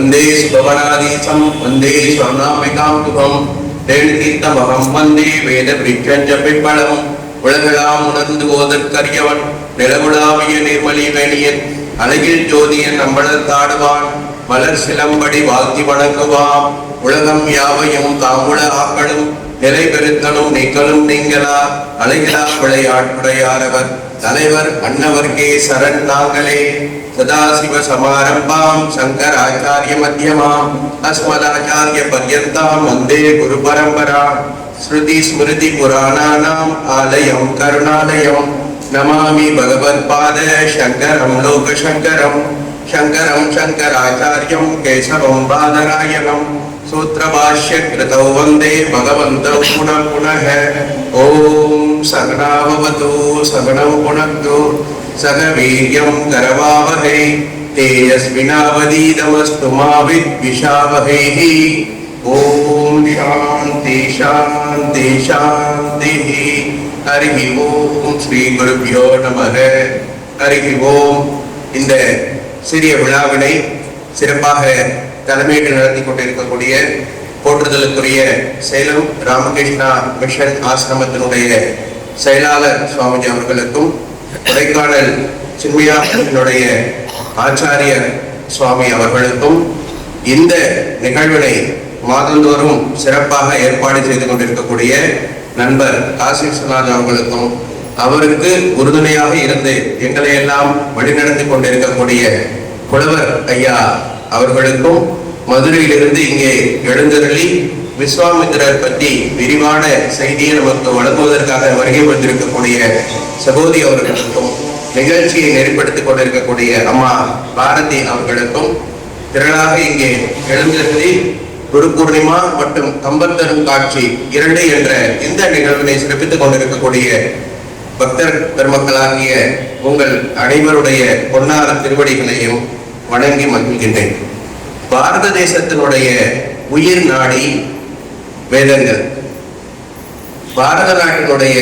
वंदे सुभवनादीशं वंदे स्वर्णाम्बिकां तुभं தேடுதீர்த்தமகம் வந்தே வேத பிரிச்சஞ்ச பிற்பலம் உலகெல்லாம் உணர்ந்து ஓதற்கரியவன் நிலவுலாவிய நிர்மலி வேணியன் அழகில் ஜோதியன் அம்பலத்தாடுவான் மலர் சிலம்படி வாழ்த்தி வணங்குவாம் உலகம் யாவையும் தாமுல ஆக்களும் நிலை பெருத்தனும் நீங்களும் நீங்களா அழகிலா விளையாட்டுடையாரவர் தலைவர் அன்னவர்க்கே சரண் நாங்களே सदाशिव समारंभां शंकराचार्य मध्यमां अस्मदाचार्य पर्यन्तां वंदे गुरु परंपरा श्रुति स्मृति पुराणानाम् आलयं करुणालयं नमामि भगवत्पाद शंकरं लोकशंकरं शंकरं शंकराचार्यं केशवं बादरायणं सूत्रभाष्य कृतौ वंदे भगवन्तौ पुनः पुनः ओम सगना भवतु सगनं पुनक्तु सग वीर्यं करवावहै तेजस्विनावधीतमस्तु मा विद्विषावहैः ओम शांति शांति शांतिः हरिः ओम श्री गुरुभ्यो नमः हरिः ओम இந்த சிறிய விழாவினை சிறப்பாக தலைமையிட்டு நடத்தி கொண்டிருக்கக்கூடிய போற்றுதலுக்குரிய சேலம் ராமகிருஷ்ணா மிஷன் ஆசிரமத்தினுடைய செயலாளர் சுவாமிஜி அவர்களுக்கும் கொடைக்கானல் சின்மயாவினுடைய ஆச்சாரியர் சுவாமி அவர்களுக்கும் இந்த நிகழ்வினை மாதந்தோறும் சிறப்பாக ஏற்பாடு செய்து கொண்டிருக்கக்கூடிய நண்பர் காசி விஸ்வநாத் அவர்களுக்கும் அவருக்கு உறுதுணையாக இருந்து எங்களை எல்லாம் வழிநடத்தி கொண்டிருக்கக்கூடிய புலவர் ஐயா அவர்களுக்கும் மதுரையிலிருந்து இங்கே எழுந்தருளி விஸ்வாமித்திரர் பற்றி விரிவான செய்தியை நமக்கு வழங்குவதற்காக வருகை வந்திருக்கக்கூடிய சகோதரி அவர்களுக்கும் நிகழ்ச்சியை நெறிப்படுத்திக் கொண்டிருக்கக்கூடிய அம்மா பாரதி அவர்களுக்கும் திரளாக இங்கே எழுந்தருளி குரு பூர்ணிமா மற்றும் கம்பத்தரும் காட்சி 2 என்ற இந்த நிகழ்வினை சிறப்பித்துக் கொண்டிருக்கக்கூடிய பக்தர் பெருமக்களாகிய உங்கள் அனைவருடைய பொன்னார திருவடிகளையும் வணங்கி மகிழ்கின்றேன். பாரத தேசத்தினுடைய உயிர் நாடி வேதங்கள், பாரத நாட்டினுடைய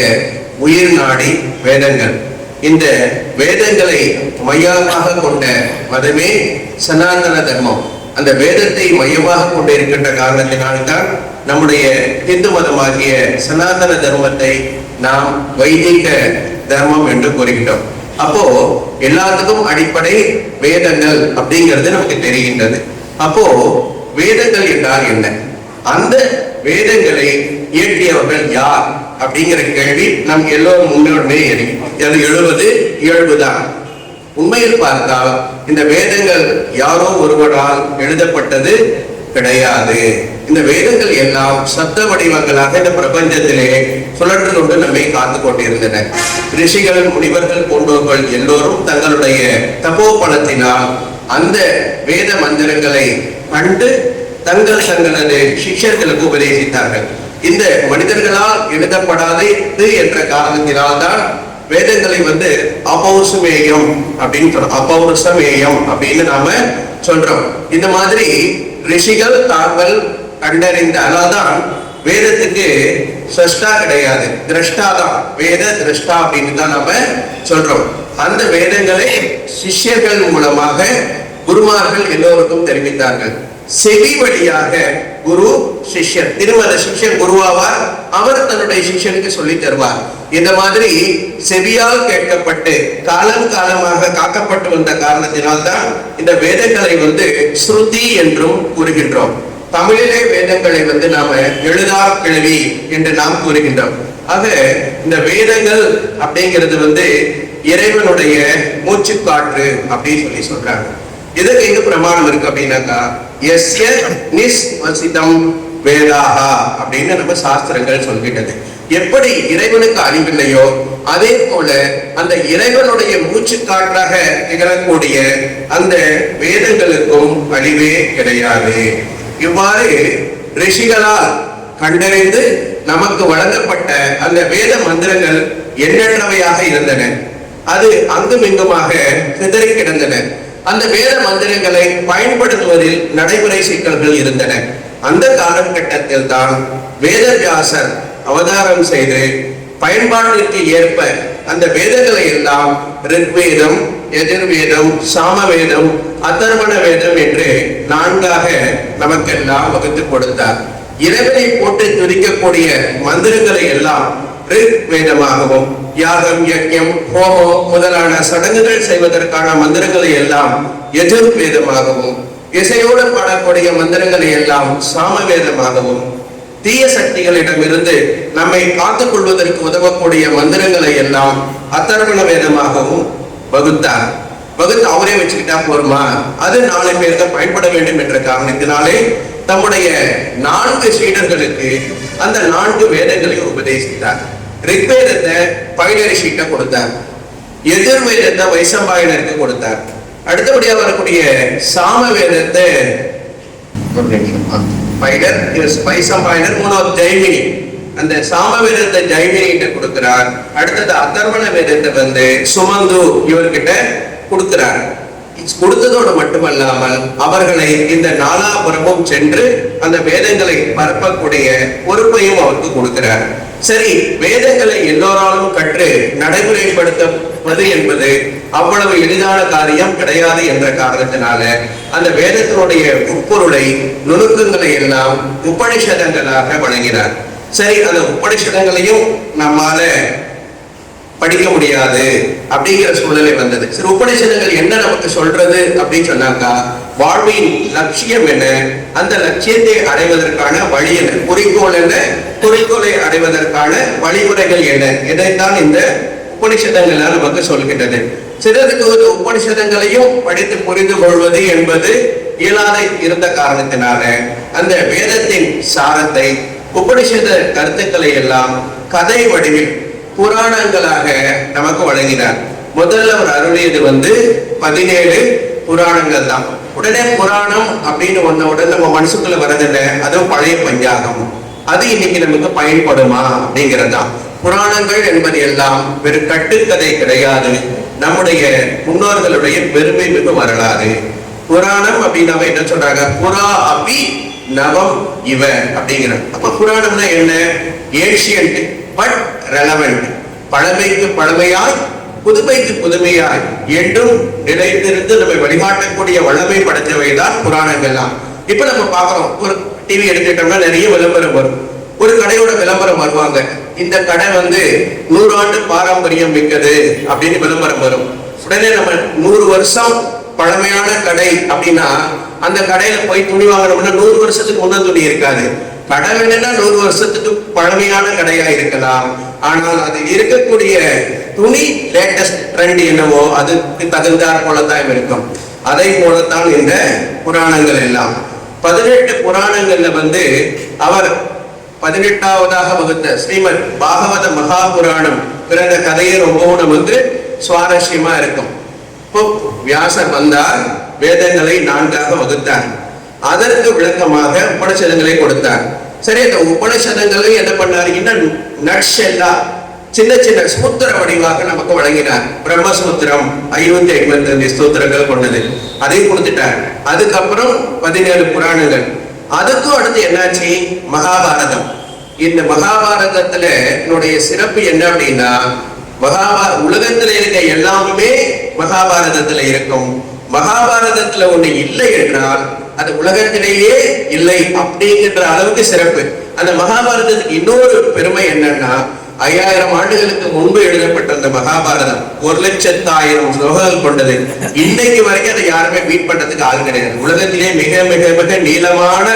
உயிர் நாடி வேதங்கள். இந்த வேதங்களை மையமாக கொண்ட மதமே சனாதன தர்மம். அந்த வேதத்தை மையமாக கொண்டு இருக்கின்ற காரணத்தினால்தான் நம்முடைய இந்து மதமாகிய சனாதன தர்மத்தை நாம் வைதிக தர்மம் என்று கூறுகின்றோம். அப்போ எல்லாத்துக்கும் அடிப்படை வேதங்கள் அப்படிங்கிறது நமக்கு தெரிகின்றது. அப்போ வேதங்கள் என்றால் என்ன, அந்த வேதங்களை இயற்றியவர்கள் யார் அப்படிங்கிற கேள்வி நம் எல்லோரும் முன்னோடனே எழுவது இயல்புதான். உண்மையில் பார்த்தால் இந்த வேதங்கள் யாரோ ஒருவரால் எழுதப்பட்டது கிடையாது. இந்த வேதங்கள் எல்லாம் சப்த வடிவங்களாக இந்த பிரபஞ்சத்திலே சுழன்று கொண்டு நம்மை காத்து கொண்டிருந்தன. ரிஷிகள் முனிவர்கள் போன்றவர்கள் எல்லோரும் தங்களுடைய தபோபலத்தினால் அந்த வேத மந்திரங்களை கண்டு தங்களது சிஷ்யர்களுக்கு உபதேசித்தார்கள். இந்த மனிதர்களால் எழுதப்படாதது என்ற காரணத்தினால்தான் வேதங்களை அபௌருஷமேயம் அப்படின்னு சொல்றோம். அபௌருஷமேயம் அப்படின்னு நாம சொல்றோம். இந்த மாதிரி ரிஷிகள் தாங்கள் கண்டறிந்த அதான் வேதத்துக்கு ஸ்ரஷ்டா கிடையாது, திரஷ்டா தான். வேத திரஷ்டா அப்படின்னு தான் நாம சொல்றோம். அந்த வேதங்களை சிஷ்யர்கள் மூலமாக குருமார்கள் எல்லோருக்கும் தெரிவித்தார்கள். செவி வழியாக குரு சிஷ்யர், திருமண சிஷ்யன் குருவாவார், அவர் தன்னுடைய சிஷ்யனுக்கு சொல்லி தருவார். இந்த மாதிரி செவியால் கேட்கப்பட்டு காலம் காலமாக காக்கப்பட்டு வந்த காரணத்தினால்தான் இந்த வேதங்களை ஸ்ருதி என்றும் கூறுகின்றோம். தமிழிலே வேதங்களை நாம எழுதா கிழவி என்று நாம் கூறுகின்றோம். ஆக இந்த வேதங்கள் அப்படிங்கிறது இறைவனுடைய மூச்சு காற்று அப்படின்னு சொல்றாங்க. இதுக்கு எங்க பிரமாணம் இருக்கு அப்படின்னாக்கா, எஸ்ய நிஸ்வசிதம் வேதாஹா அப்படின்னு நம்ம சாஸ்திரங்கள் சொல்கின்றது. எப்படி இறைவனுக்கு அழிவில்லையோ அதே போல அந்த இறைவனுடைய மூச்சு காற்றாக நிகழக்கூடிய அந்த வேதங்களுக்கும் அழிவே கிடையாது. இவ்வாறு ரிஷிகளால் கண்டறிந்து நமக்கு வழங்கப்பட்ட அந்த வேத மந்திரங்கள் எண்ணற்றவையாக இருந்தன. அது அங்கும் இங்குமாக சிதறி கிடந்தன. அந்த வேத மந்திரங்களை பயன்படுத்துவதில் நடைமுறை சிக்கல்கள் இருந்தன. அந்த காலகட்டத்தில் தான் வேதவியாசர் அவதாரம் செய்து பயன்பாட்டிற்கு ஏற்ப அந்த வேதங்களை எல்லாம் ரிக்வேதம், எதிர்வேதம், சாமவேதம், அதர்வண வேதம் என்று 4ஆக நமக்கெல்லாம் வகுத்து கொடுத்தார். இறைவனை போட்டு துதிக்கக்கூடிய மந்திரங்களை எல்லாம் ரிக் வேதமாகவும், யாகம், யஜ்யம், ஹோமம் முதலான சடங்குகள் செய்வதற்கான மந்திரங்களை எல்லாம் எதிர் வேதமாகவும், இசையோடு பாடக்கூடிய மந்திரங்களை எல்லாம் சாமவேதமாகவும், தீய சக்திகளிடமிருந்து நம்மை காத்துக் கொள்வதற்கு உதவக்கூடிய மந்திரங்களை எல்லாம் அதர்வண வேதமாகவும் வகுத்தார். வகுத்து அவரே வச்சுக்கிட்டா போருமா? அது 4 பேருக்கு பயன்பட வேண்டும் என்ற காரணத்தினாலே தம்முடைய 4 சீடர்களுக்கு அந்த 4 வேதங்களை உபதேசித்தார். ரிக்வேதத்தை பைனரி ஷீட்டை கொடுத்தார், எதிர்வேதத்தை வைசம்பாயனருக்கு கொடுத்தார். அடுத்தபடியாக வரக்கூடிய சாம வேதத்தை வைசம்பாயனர், 3வது ஜெய்மினி, அந்த சாம வேதத்தை ஜெய்மினிகிட்ட கொடுக்கிறார். அடுத்தது அதர்வண வேதத்தை சுமந்து இவர்கிட்ட கொடுக்கிறார். கொடுத்ததோடு மட்டுமல்லாமல் அவர்களை இந்த நாலாபுரமும் சென்று அந்த வேதங்களை பரப்பக்கூடிய பொறுப்பையும் அவருக்கு கொடுக்கிறார். சரி, வேதங்களை எல்லோராலும் கற்று நடைமுறைப்படுத்துவது என்பது அவ்வளவு எளிதான காரியம் கிடையாது என்ற காரணத்தினால அந்த வேதத்தினுடைய உட்பொருளை, நுணுக்கங்களை எல்லாம் உபனிஷதங்களாக வழங்கினார். சரி, அந்த உபனிஷதங்களையும் நம்மால படிக்க முடியாது அப்படிங்கிற சூழ்நிலை வந்தது. சரி, உபநிஷதங்கள் என்ன நமக்கு சொல்றது அப்படின்னு சொன்னாக்கா, வாழ்வின் லட்சியம் என்ன, அந்த லட்சியத்தை அடைவதற்கான வழி என்ன, குறிக்கோள் என்ன, குறிக்கோளை அடைவதற்கான வழிமுறைகள் என்ன, இதைத்தான் இந்த உபநிஷதங்களால் நமக்கு சொல்கின்றது. சிலருக்கு ஒரு உபநிஷதங்களையும் படித்து புரிந்து கொள்வது என்பது இயலாத இருந்த காரணத்தினால அந்த வேதத்தின் சாரத்தை, உபநிஷத கருத்துக்களை எல்லாம் கதை வடிவில் புராணங்களாக நமக்கு வழங்கினார். முதல்ல அவர் அருளியது 17 புராணங்கள் தான். உடனே புராணம் அப்படின்னு ஒன்னவுடன் நம்ம மனசுக்குள்ள வரதில்லை, அதுவும் பழைய பஞ்சாகம், அது இன்னைக்கு நமக்கு பயன்படுமா அப்படிங்கிறதுதான். புராணங்கள் என்பது எல்லாம் வெறும் கட்டுக்கதை கிடையாது, நம்முடைய முன்னோர்களுடைய பெருமை மிகு வரலாறு. புராணம் அப்படின்னு என்ன சொல்றாங்க, புறா அபி நவம் இவ அப்படிங்கிறாங்க. அப்ப புராணம்னா என்ன? ஏன்ஷியன்ட் பட் ரெலவென்ட், பழமைக்கு பழமையாய் புதுமைக்கு புதுமையாய் என்றும் நிலைத்திருந்து நம்மை வழிகாட்டக்கூடிய வல்லமை படைத்தவைதான் புராணங்கள்லாம். இப்ப நம்ம பாக்குறோம், ஒரு டிவி எடுத்துட்டோம்னா நிறைய விளம்பரம் வரும். ஒரு கடையோட விளம்பரம் வருவாங்க, இந்த கடை 100 ஆண்டு பாரம்பரியம் மிக்கது அப்படின்னு விளம்பரம் வரும். உடனே நம்ம 100 வருஷம் பழமையான கடை அப்படின்னா அந்த கடையில போய் துணி வாங்கணும்னா 100 வருஷத்துக்கு முன்ன துணி இருக்காது. கடை வேணும்னா 100 வருஷத்துக்கு பழமையான கடையா இருக்கலாம், ஆனால் அது இருக்கக்கூடிய துணி லேட்டஸ்ட் ட்ரெண்ட் என்னவோ அதுக்கு தகுந்தாற் போலத்தான் இருக்கும். அதை போலத்தான் இந்த புராணங்கள் எல்லாம். 18 புராணங்கள்ல அவர் 18ஆவதாக வகுத்த ஸ்ரீமத் பாகவத மகா புராணம் பிறந்த கதையை ரொம்பவும் சுவாரஸ்யமா இருக்கும். இப்போ வியாசர் வந்தார், வேதங்களை 4ஆக வகுத்தார், அதற்கு விளக்கமாக உபநிஷதங்களை கொடுத்தார். சரி, அந்த உபநிஷதங்களை என்ன பண்ணாரு, இன்னும் நட்ஷெல்லா சின்ன சின்ன சூத்திர வடிவாக நமக்கு வழங்கினார். பிரம்மசூத்திரம் 555 ஸ்தோத்திரங்கள் கொண்டது, அதை கொடுத்துட்டார். அதுக்கப்புறம் 17 புராணங்கள். அதுக்கும் அடுத்து என்னாச்சு, மகாபாரதம். இந்த மகாபாரதத்துல என்னுடைய சிறப்பு என்ன அப்படின்னா, உலகத்துல இருக்க எல்லாமே மகாபாரதத்துல இருக்கும். மகாபாரதத்துல ஒண்ணு இல்லை என்றால் அது உலகத்திலேயே இல்லை அப்படிங்கிற அளவுக்கு சிறப்பு. அந்த மகாபாரதத்துக்கு இன்னொரு பெருமை என்னன்னா, 5000 ஆண்டுகளுக்கு முன்பு எழுதப்பட்ட அந்த மகாபாரதம் 1,00,000 ஸ்லோகங்கள் கொண்டது. இன்னைக்கு வரைக்கும் அதை யாருமே பீட் பண்றதுக்கு ஆள் கிடையாது. உலகத்திலே மிக மிக மிக நீளமான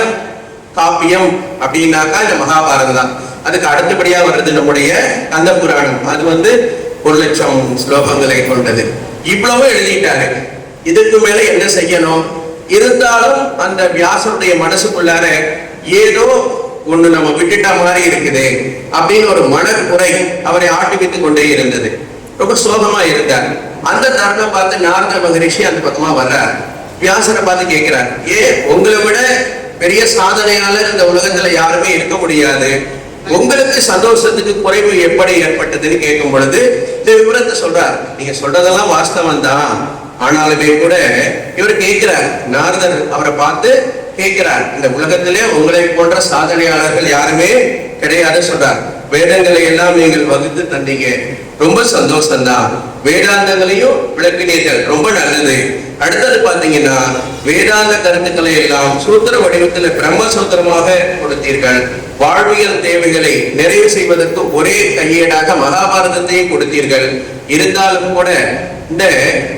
காப்பியம் அப்படின்னாக்கா இந்த மகாபாரதம் தான். அதுக்கு அடுத்தபடியா வர்றது நம்முடைய கந்த புராணம், அது 1,00,000 ஸ்லோகங்களை கொண்டது. இவ்வளவு எழுதிட்டாரு, இதுக்கு மேல என்ன செய்யணும்? இருந்தாலும் அந்த வியாசருடைய மனசுக்குள்ளார ஏதோ ஒண்ணு நம்ம விட்டுட்ட மாதிரி இருக்குது அப்படின்னு ஒரு மனக்குறை அவரை ஆட்டுவித்துக் கொண்டே இருந்தது. ரொம்ப சோகமா இருந்தார். அந்த தருணம் பார்த்து நாரத மகரிஷி அந்த பக்கமா வர்றார். வியாசரை பார்த்து கேட்கிறார், உங்களை விட பெரிய சாதனையாளர் இந்த உலகத்துல யாருமே இருக்க முடியாது, உங்களுக்கு சந்தோஷத்துக்கு குறைவு எப்படி ஏற்பட்டதுன்னு கேட்கும் பொழுது இந்த விவரத்தை சொல்றார். நீங்க சொல்றதெல்லாம் வாஸ்தவம் தான், ஆனாலுமே கூட இவர் கேட்கிறார், நாரதர் அவரை பார்த்து கேட்கிறார், இந்த உலகத்திலே உங்களை போன்ற சாதனையாளர்கள் யாருமே கிடையாது சொல்றார். வேதங்களை எல்லாம் நீங்கள் வகுத்து தந்தீங்க, ரொம்ப சந்தோஷம்தான். வேதாந்தங்களையும் விளக்கினீர்கள், ரொம்ப நல்லது. அடுத்தது பாத்தீங்கன்னா வேதாந்த கருத்துக்களை எல்லாம் சூத்திர வடிவத்தில் பிரம்மசூத்திரமாக கொடுத்தீர்கள். வாழ்வியல் தேவைகளை நிறைவு செய்வதற்கு ஒரே கையேடாக மகாபாரதத்தையும் கொடுத்தீர்கள். இருந்தாலும் கூட இந்த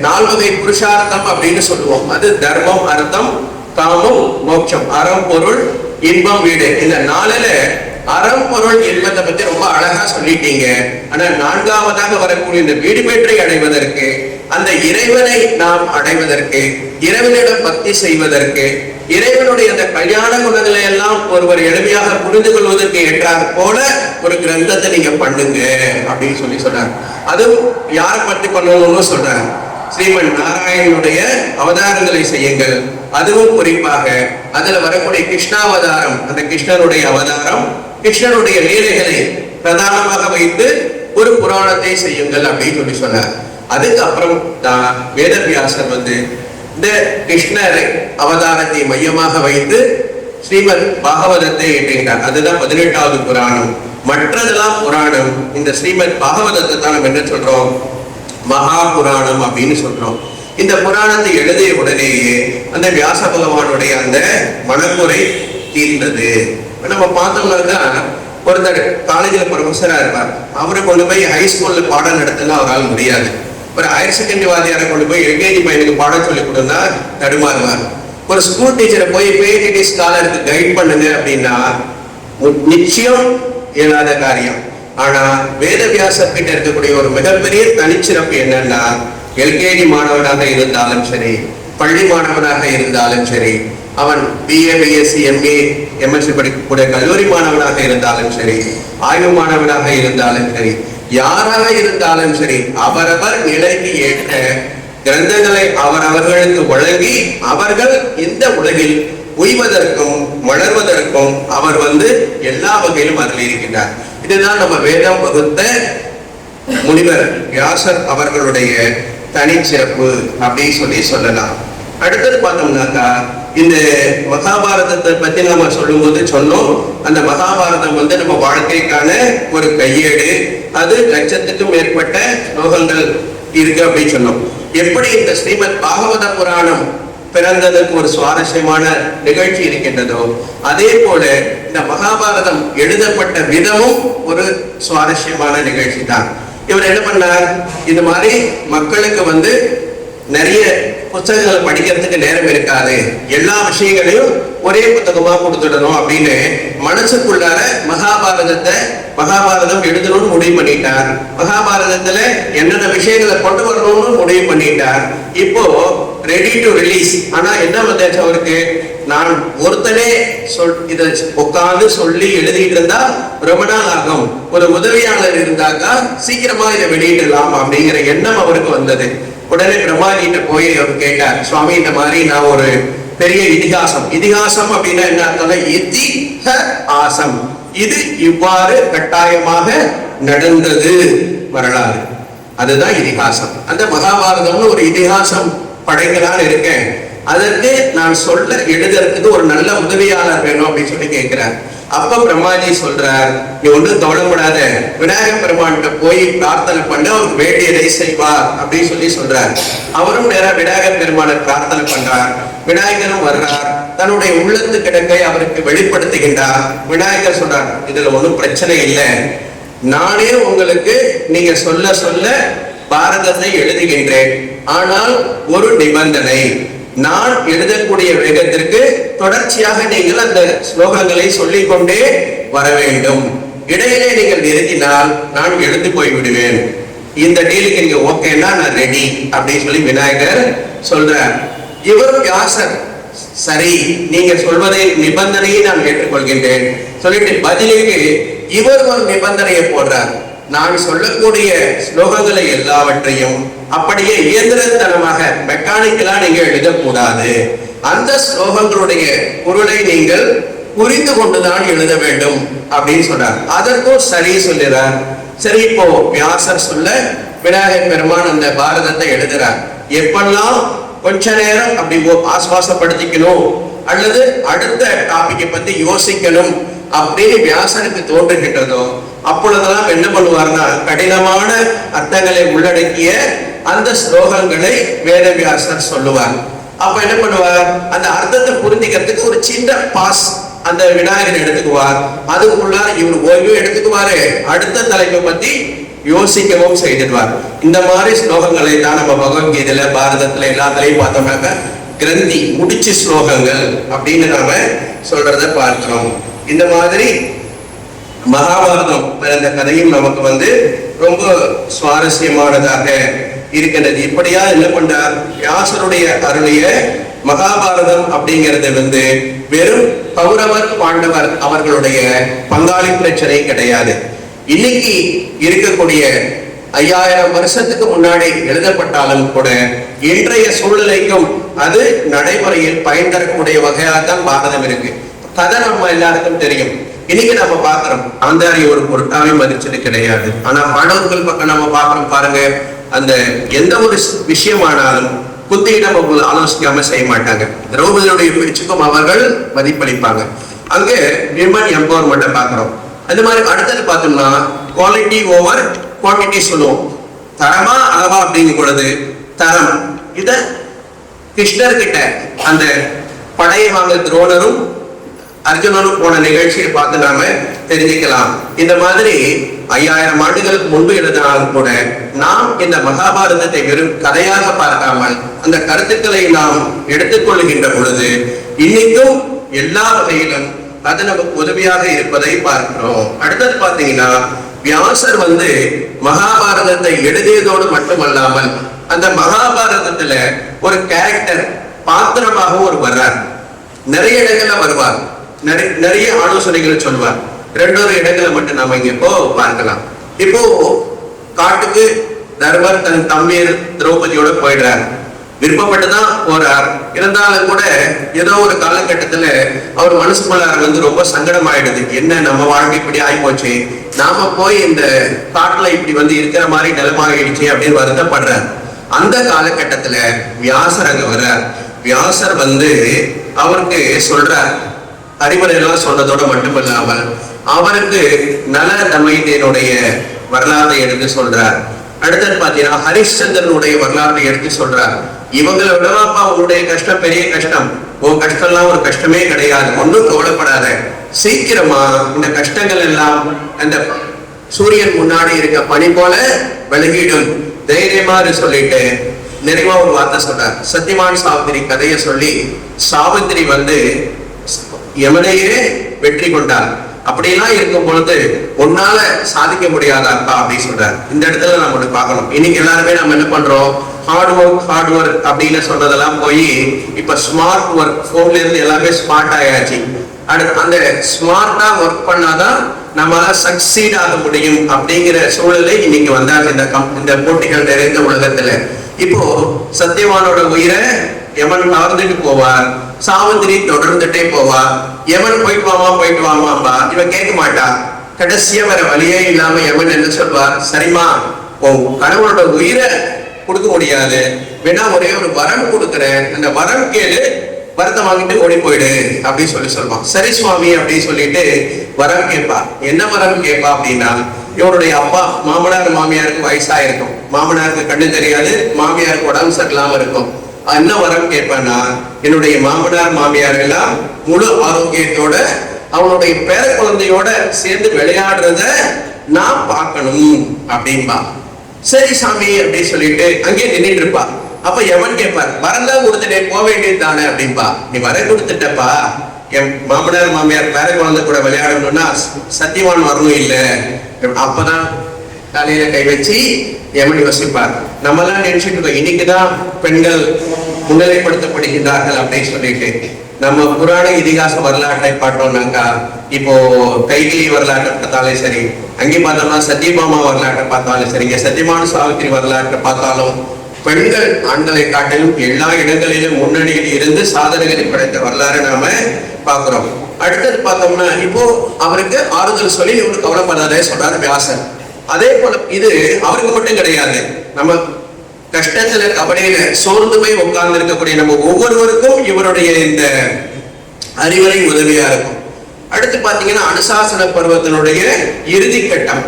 4 வகை புருஷார்த்தம் அப்படின்னு சொல்லுவோம், அது தர்மம், அர்த்தம், காமம், மோட்சம், அறம், பொருள், இன்பம், வீடு. இந்த 4ல அறம், பொருள், இன்பத்தை பத்தி ரொம்ப அழகா சொல்லிட்டீங்க. ஆனா 4வதாக வரக்கூடிய இந்த வீடு பெற்றை அடைவதற்கு, அந்த இறைவனை நாம் அடைவதற்கு, இறைவனிடம் பக்தி செய்வதற்கு, இறைவனுடைய அந்த கல்யாண குணங்களை எல்லாம் ஒருவர் எளிமையாக புரிந்து கொள்வதற்கு ஏற்றார் போல ஒரு கிரந்தத்தை நீங்க பண்ணுங்க அப்படின்னு சொல்லி சொன்னார். அதுவும் யாரை பற்றி பண்ணணும்னு சொல்றாங்க, ஸ்ரீமன் நாராயணனுடைய அவதாரங்களை செய்யுங்கள். அதுவும் குறிப்பாக அதுல வரக்கூடிய கிருஷ்ணாவதாரம், அந்த கிருஷ்ணனுடைய அவதாரம், கிருஷ்ணனுடைய லீலைகளை பிரதானமாக வைத்து ஒரு புராணத்தை செய்யுங்கள் அப்படின்னு சொல்லி சொன்னார். அதுக்கப்புறம் தான் வேதவியாசர் இந்த கிருஷ்ணர் அவதாரத்தை மையமாக வைத்து ஸ்ரீமத் பாகவதத்தை இயற்றுகிறார். அதுதான் 18வது புராணம். மற்றதெல்லாம் புராணம். இந்த ஸ்ரீமத் பாகவதத்தை தான் நம்ம என்ன சொல்றோம், மகா புராணம் அப்படின்னு சொல்றோம். இந்த புராணத்தை எழுதிய உடனேயே அந்த வியாச பகவானுடைய அந்த மனக்குறை தீர்ந்தது. நம்ம பார்த்தோம்னாக்கா ஒருத்தர் காலேஜில் ப்ரொஃபஸரா இருப்பார், அவரை கொண்டு போய் ஹைஸ்கூல்ல பாடம் நடத்தினா அவரால் முடியாது. ஒரு ஹையர் செகண்டரி வாத்தியாரை கொண்டு போய் எல்கேஜி பையனுக்கு பாடம் சொல்லி கொடுத்தா தடுமாறுவார். ஒரு ஸ்கூல் டீச்சரை போய் பிஹெச்டி ஸ்காலருக்கு கைட் பண்ணுங்க அப்படின்னா நிச்சயம் இயலாத காரியம். ஆனா வேதவியாசர் கிட்ட இருக்கக்கூடிய ஒரு மிகப்பெரிய தனிச்சிறப்பு என்னன்னா, எல்கேஜி மாணவனாக இருந்தாலும் சரி, பள்ளி மாணவனாக இருந்தாலும் சரி, அவன் பிஏ, பிஎஸ்சி, எம்ஏ, எம்எஸ்சி படிக்கக்கூடிய கல்லூரி மாணவனாக இருந்தாலும் சரி, ஆய்வு மாணவனாக இருந்தாலும் சரி, யாராக இருந்தாலும் சரி, அவரவர் நிலைக்கு ஏற்ற கிரந்தங்களை அவர்களுக்கு வழங்கி அவர்கள் இந்த உலகில் உய்வதற்கும் வளர்வதற்கும் அவர் எல்லா வகையிலும் அதில் இருக்கின்றார். இதுதான் நம்ம வேதம் வகுத்த முனிவர் வியாசர் அவர்களுடைய தனிச்சிறப்பு அப்படின்னு சொல்லலாம். அடுத்தது பார்த்தோம்னாக்கா இந்த மகாபாரதத்தை பத்தி நம்ம சொல்லும் போது சொன்னோம், அந்த மகாபாரதம் நம்ம வாழ்க்கைக்கான ஒரு கையேடு. அது 1,00,000க்கும் மேற்பட்ட ஸ்லோகங்கள் இருக்கு அப்படின்னு சொன்னோம். எப்படி இந்த ஸ்ரீமத் பாகவத புராணம் பிறந்ததுக்கு ஒரு சுவாரஸ்யமான நிகழ்ச்சி இருக்கின்றதோ, அதே போல இந்த மகாபாரதம் எழுதப்பட்ட விதமும் ஒரு சுவாரஸ்யமான நிகழ்ச்சி தான். இவர் என்ன பண்ணார், இது மாதிரி மக்களுக்கு நிறைய புத்தகங்களை படிக்கிறதுக்கு நேரம் இருக்காது, எல்லா விஷயங்களையும் ஒரே புத்தகமா கொடுத்துடணும் அப்படின்னு மனசுக்குள்ளார மகாபாரதம் எழுதணும்னு முடிவு பண்ணிட்டார். மகாபாரதத்துல என்னென்ன விஷயங்களை கொண்டு வரணும்னு முடிவு பண்ணிட்டார். இப்போ ரெடி டு ரிலீஸ். ஆனா என்ன வந்தாச்சு அவருக்கு, நான் ஒருத்தனே இதை உட்கார்ந்து சொல்லி எழுதிட்டு இருந்தா ரொம்ப நாள் ஆகும், ஒரு உதவியாளர் இருந்தாக்கா சீக்கிரமா இதை வெளியிடலாம் அப்படிங்கிற எண்ணம் அவருக்கு வந்தது. உடனே பிரம்மாஜிட்ட போய் அவர் கேட்டார், சுவாமி இந்த மாதிரி நான் ஒரு பெரிய இதிகாசம் அப்படின்னா என்ன அர்த்தம், இதிஹாசம், இது இவ்வாறு கட்டாயமாக நடந்தது வரலாறு, அதுதான் இதிகாசம். அந்த மகாபாரதம்னு ஒரு இதிகாசம் படைக்கலான்னு இருக்கேன், அதற்கு நான் எழுதுறதுக்கு ஒரு நல்ல உதவியாளர் வேணும் அப்படின்னு சொல்லி கேட்கிறார். அப்ப பிரம்மாஜி சொல்றார், நீ ஒன்றும் கவலைப்படாத, விநாயக பெருமான்கிட்ட போய் பிரார்த்தனை பண்ண அவருக்கு வேண்டியதை செய்வார் அப்படின்னு சொல்லி சொல்றார். அவரும் நேரம் விநாயகர் பெருமானை பிரார்த்தனை பண்றார். விநாயகரும் வர்றார், தன்னுடைய உள்ளத்து கிடக்கை அவருக்கு வெளிப்படுத்துகின்றார். விநாயகர் சொல்றார், இதுல ஒன்றும் பிரச்சனை இல்லை, நானே உங்களுக்கு நீங்க சொல்ல பாரதத்தை எழுதுகின்றேன். ஆனால் ஒரு நிபந்தனை, நான் எழுதக்கூடிய வேகத்திற்கு தொடர்ச்சியாக நீங்கள் அந்த ஸ்லோகங்களை சொல்லிக் கொண்டே வர வேண்டும். இடையிலே நீங்கள் நிறுத்தினால் நான் எழுந்து போய் விடுவேன். இந்த டீலுக்கு நீங்க ஓகேன்னா நான் ரெடி அப்படின்னு சொல்லி விநாயகர் சொல்றார். இவர் வியாசர், சரி நீங்க சொல்வதை நிபந்தனையை நான் ஏற்றுக்கொள்கின்றேன் சொல்லிட்டு பதிலுக்கு இவர் ஒரு நிபந்தனையை போடுறார். நான் சொல்லக்கூடிய ஸ்லோகங்களை எல்லாவற்றையும் அப்படியே இயந்திரத்தனமாக மெக்கானிக்கலா நீங்க எழுதக்கூடாது, அந்த ஸ்லோகங்களுடைய பொருளை நீங்கள் புரிந்து கொண்டுதான் எழுத வேண்டும் அப்படின்னு சொல்றார். அதற்கும் சரி சொல்லுறார். சரி, இப்போ வியாசர் சொல்ல விநாயகர் பெருமான் அந்த பாரதத்தை எழுதுறார். எப்பெல்லாம் கொஞ்ச நேரம் அப்படி ஆஸ்வாசப்படுத்திக்கணும் அல்லது அடுத்த டாபிக்கை பத்தி யோசிக்கணும் அப்படின்னு வியாசனுக்கு தோன்றுகின்றதோ அப்பொழுதெல்லாம் என்ன பண்ணுவார்னா கடினமான அர்த்தங்களை உள்ளடக்கிய அந்த ஸ்லோகங்களை வேதவியாசர் சொல்லுவார். அப்ப என்ன பண்ணுவார், அந்த அர்த்தத்தை புரிஞ்சுக்கிறதுக்கு ஒரு சின்ன பாஸ் அந்த விநாயகர் எடுத்துக்குவார். அதுக்குள்ளார இவர் ஓய்வு எடுத்துக்குவாரு, அடுத்த தலைப்பை பத்தி யோசிக்கவும் செய்திருவார். இந்த மாதிரி ஸ்லோகங்களை தான் நம்ம பகவத்கீதையில பாரதத்துல எல்லாத்திலையும் பார்த்தோம்னாக்க கிரந்தி முடிச்சு ஸ்லோகங்கள் அப்படின்னு நாம சொல்றத பார்க்கிறோம். இந்த மாதிரி மகாபாரதம் பிறந்த கதையும் நமக்கு ரொம்ப சுவாரஸ்யமானதாக இருக்கின்றது. இப்படியா என்ன பண்றார், வியாசருடைய அருளிய மகாபாரதம் அப்படிங்கிறது வெறும் கௌரவர் பாண்டவர் அவர்களுடைய பங்காளி பிரச்சனை கிடையாது. இன்னைக்கு இருக்கக்கூடிய 5000 வருஷத்துக்கு முன்னாடி எழுதப்பட்டாலும் கூட இன்றைய சூழ்நிலைக்கும் அது நடைமுறையில் பயன் தரக்கூடிய வகையாகத்தான் பாரதம் இருக்கு. கதை நம்ம எல்லாருக்கும் தெரியும். இன்னைக்கு நம்ம பாக்குறோம் ஆந்தாரி ஒரு பொருட்டாவே மதிச்சது கிடையாது. ஆனா பாண்டவர்கள் பக்கம் நம்ம பாக்குறோம் பாருங்க, அந்த எந்த ஒரு விஷயமானாலும் குந்தியிடம் ஆலோசிக்காம செய்ய மாட்டாங்க. திரௌபதியுடைய பேச்சுக்கும் அவர்கள் மதிப்பளிப்பாங்க. அங்கே விமன் எம்பவர்மெண்ட்டை பாக்குறோம். அந்த மாதிரி அடுத்தது பார்த்தோம்னா குவாலிட்டி ஓவர் குவான்டிட்டி சொல்லுவோம். தரமா அளவா அப்படிங்கும் பொழுது தரம். இத கிருஷ்ணர்கிட்ட அந்த படையை வாங்க துரோணரும் அர்ஜுனனும் போன நிகழ்ச்சியை பார்த்து நாம தெரிஞ்சுக்கலாம். இந்த மாதிரி 5000 ஆண்டுகளுக்கு முன்பு எழுதினாலும் கூட நாம் இந்த மகாபாரதத்தை வெறும் கதையாக பார்க்காமல் அந்த கருத்துக்களை நாம் எடுத்துக்கொள்கின்ற பொழுது இன்னைக்கும் எல்லா வகையிலும் அது நமக்கு உதவியாக இருப்பதை பார்க்கிறோம். அடுத்தது பாத்தீங்கன்னா வியாசர் மகாபாரதத்தை எழுதியதோடு மட்டுமல்லாமல் அந்த மகாபாரதத்துல ஒரு கேரக்டர் பாத்திரமாக ஒரு வர்றார். நிறைய இடங்கள்ல வருவார், நிறைய ஆலோசனைகள் சொல்வார். 2 இடங்களை மட்டும் நாம இங்க இப்போ பார்க்கலாம். இப்போ காட்டுக்கு தர்மர் தன் தம்பீர் திரௌபதியோட போயிடுறார். விருப்பப்பட்டுதான் போறார். இருந்தாலும் கூட ஏதோ ஒரு காலகட்டத்துல அவர் மனசுக்குள்ளார ரொம்ப சங்கடம் ஆயிடுது. என்ன நம்ம வாழ்க்கை இப்படி ஆகி போச்சு, நாம போய் இந்த காட்டுல இப்படி இருக்கிற மாதிரி நிலமாகிடுச்சு அப்படின்னு வருத்தப்படுறார். அந்த காலகட்டத்துல வியாசர் அங்க வர்றார். வியாசர் அவருக்கு சொல்றார், அறிவுரை எல்லாம் சொன்னதோட மட்டுமல்லாமல் அவருக்கு நல தமயத்தினுடைய வரலாற்றை எடுத்து சொல்றார். அடுத்தது பாத்தீங்கன்னா ஹரிச்சந்திரனுடைய வரலாற்றை எடுத்து சொல்றார். இவங்களை விடவாப்பா உன்னுடைய கஷ்டம் பெரிய கஷ்டம், உன் கஷ்டம் எல்லாம் ஒரு கஷ்டமே கிடையாது, ஒன்றும் கவலைப்படாத, சீக்கிரமா இந்த கஷ்டங்கள் எல்லாம் அந்த சூரியன் முன்னாடி இருக்க பனி போல விலகிடும், தைரியமா சொல்லிட்டு நிறைவா ஒரு வார்த்தை சொல்றார். சத்தியவான் சாவித்திரி கதையை சொல்லி சாவித்திரி யமனையே வெற்றி கொண்டார். அப்படியெல்லாம் இருக்கும் பொழுது உன்னால சாதிக்க முடியாதாப்பா அப்படின்னு சொல்றாரு. இந்த இடத்துல நம்ம பார்க்கணும். இன்னைக்கு எல்லாருமே நம்ம என்ன பண்றோம், ஹார்ட் ஒர்க் அப்படின்னு சொல்றதெல்லாம் போய் இப்ப ஸ்மார்ட் ஒர்க், போன்ல இருந்து எல்லாமே ஸ்மார்ட் ஆயாச்சு. அந்த ஸ்மார்ட்டா ஒர்க் பண்ணாதான் நம்மளால சக்சீட் ஆக முடியும் அப்படிங்கிற சூழலை இன்னைக்கு வந்தாச்சு இந்த போட்டிகள் நிறைந்த உலகத்துல. இப்போ சத்தியவானோட உயிரை யமன் கவர்ந்துட்டு போவார், சாவித்திரி தொடர்ந்துட்டே போவா. யமன் போயிட்டு வாமாம்பா, இவன் கேட்க மாட்டா. கடைசியா வேற வழியே இல்லாம யமன் என்ன சொல்வார், சரிமா உன் கணவனோட உயிரை கொடுக்க முடியாது, வேணா ஒரே ஒரு வரம் கொடுக்குறேன், அந்த வரம் கேளு, வரத்தை வாங்கிட்டு ஓடி போயிடு அப்படின்னு சொல்லுவான். சரி சுவாமி அப்படின்னு சொல்லிட்டு வரம் கேட்பா. என்ன வரம் கேட்பா அப்படின்னா, இவருடைய அப்பா மாமனார் மாமியாருக்கு வயசாயிருக்கும், மாமனாருக்கு கண்ணு தெரியாது, மாமியாருக்கு உடம்பு சரியில்லாம இருக்கும். என்ன வரம் கேட்பேன்னா, என்னுடைய மாமனார் மாமியார் எல்லாம் முழு ஆரோக்கியத்தோட அவனுடைய பேர குழந்தையோட சேர்ந்து விளையாடுறத நான் பார்க்கணும் அப்படின்பா. சரி சாமி அப்படின்னு சொல்லிட்டு அங்கே நின்றுட்டு இருப்பா. அப்ப எவன் கேட்பார், வரந்தான் கொடுத்துட்டே போக வேண்டியது தானே அப்படின்பா. நீ வர கொடுத்துட்டப்பா, என் மாமனார் மாமியார் பேர குழந்தை கூட விளையாடணும்னா சத்தியவான் வரணும் இல்ல. அப்பதான் தலையில கை வச்சு எமன் யோசிப்பார். நம்ம எல்லாம் நினைச்சிட்டு இருக்கோம் இன்னைக்குதான் பெண்கள் முன்னிலைப்படுத்தப்படுகின்றார்கள் அப்படின்னு சொல்லிட்டு. நம்ம புராண இதிகாச வரலாற்றை பார்த்தோம்னாக்கா, இப்போ கைகிலி வரலாற்றை பார்த்தாலும் சரி, அங்கே பார்த்தோம்னா சத்யபாமா வரலாற்றை பார்த்தாலும் சரி, சத்தியமான சாவித்திரி வரலாற்றை பார்த்தாலும் பெண்கள் ஆண்களை காட்டிலும் எல்லா இடங்களிலும் முன்னணியில் இருந்து சாதனைகளை படைத்த வரலாறு நாம பார்க்கிறோம். அடுத்தது பார்த்தோம்னா, இப்போ அவருக்கு ஆறுதல் சொல்லி இவருக்கு கவலைப்படாதே சொல்றாரு வியாசர். அதே போல இது அவருக்கு மட்டும் கிடையாது, நம்ம கஷ்டத்துல கபடியில சோர்ந்து போய் உட்கார்ந்து இருக்கக்கூடிய நம்ம ஒவ்வொருவருக்கும் இவருடைய இந்த அறிவுரை உதவியா இருக்கும். அடுத்து பாத்தீங்கன்னா அனுசாசன பருவத்தினுடைய இறுதி கட்டம்.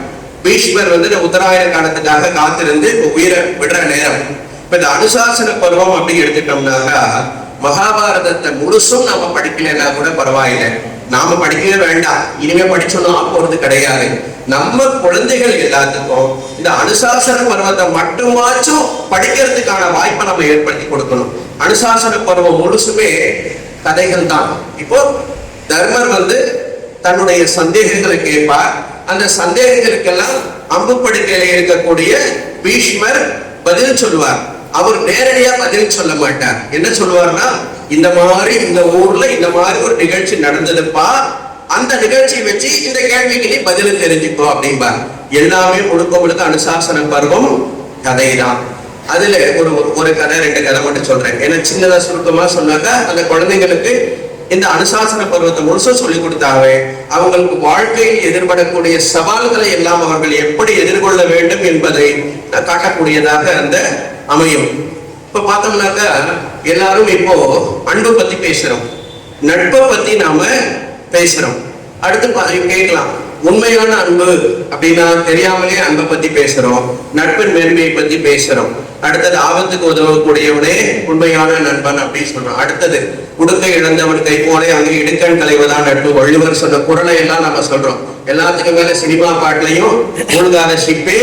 பீஷ்மர் இந்த உத்தராயண காலத்துக்காக காத்திருந்து உயிரை விடுற நேரம். இப்ப இந்த அனுசாசன பருவம் அப்படின்னு எடுத்துட்டோம்னாக்கா மகாபாரதத்தை முழுசும் நம்ம படிக்கலைன்னா கூட பரவாயில்லை, நாம படிக்கவே வேண்டாம், இனிமே படிச்சோம்னா போறது கிடையாது. நம்ம குழந்தைகள் எல்லாத்துக்கும் இந்த அனுசாசன பருவத்தை மட்டுமாச்சும் படிக்கிறதுக்கான வாய்ப்பை நம்ம ஏற்படுத்தி கொடுக்கணும். அனுசாசன பருவம் முழுசுமே கதைகள் தான். இப்போ தர்மர் தன்னுடைய சந்தேகங்களை கேட்பார். அந்த சந்தேகங்களுக்கெல்லாம் அம்பு படுக்கையில இருக்கக்கூடிய பீஷ்மர் பதில் சொல்லுவார். அவர் நேரடியா பதில் சொல்ல மாட்டார். என்ன சொல்லுவார்னா, இந்த மாதிரி இந்த ஊர்ல இந்த மாதிரி ஒரு நிகழ்ச்சி நடந்ததுப்பா, அந்த நிகழ்ச்சியை வச்சு இந்த கேள்விக்கு நீ பதில் தெரிஞ்சுக்கோ அப்படின்பார். எல்லாமே முழுக்க முழுக்க அனுசாசன பருவம் கதை தான். அதுல ஒரு கதை 2 கதை மட்டும் சொல்றேன். ஏன்னா சின்னதா சுருக்கமா சொன்னாக்கா அந்த குழந்தைங்களுக்கு இந்த அனுசாசன பருவத்தை முழுசும் சொல்லி கொடுத்தாவே அவங்களுக்கு வாழ்க்கையில் எதிர்படக்கூடிய சவால்களை எல்லாம் அவர்கள் எப்படி எதிர்கொள்ள வேண்டும் என்பதை காட்டக்கூடியதாக அந்த அமையும். இப்ப பார்த்தோம்னாக்கா எல்லாரும் இப்போ அன்பை பத்தி பேசுறோம், நட்பை பத்தி நாம பேசுறோம். அடுத்து கேட்கலாம், உண்மையான அன்பு அப்படின்னா தெரியாமலே அன்பை பத்தி பேசுறோம், நட்பின் மேன்மையை பத்தி பேசுறோம். அடுத்தது ஆபத்துக்கு உதவக்கூடியவனே உண்மையான நண்பன் அப்படின்னு சொல்றோம். அடுத்தது உடுக்கை இழந்தவன் கை போலே அங்கே இடுக்கன் களைவதான் நட்பு, வள்ளுவர் சொன்ன குரலை எல்லாம் நம்ம சொல்றோம். எல்லாத்துக்கும் மேல சினிமா பாட்டுலையும் மூழ்காத ஷிப்பே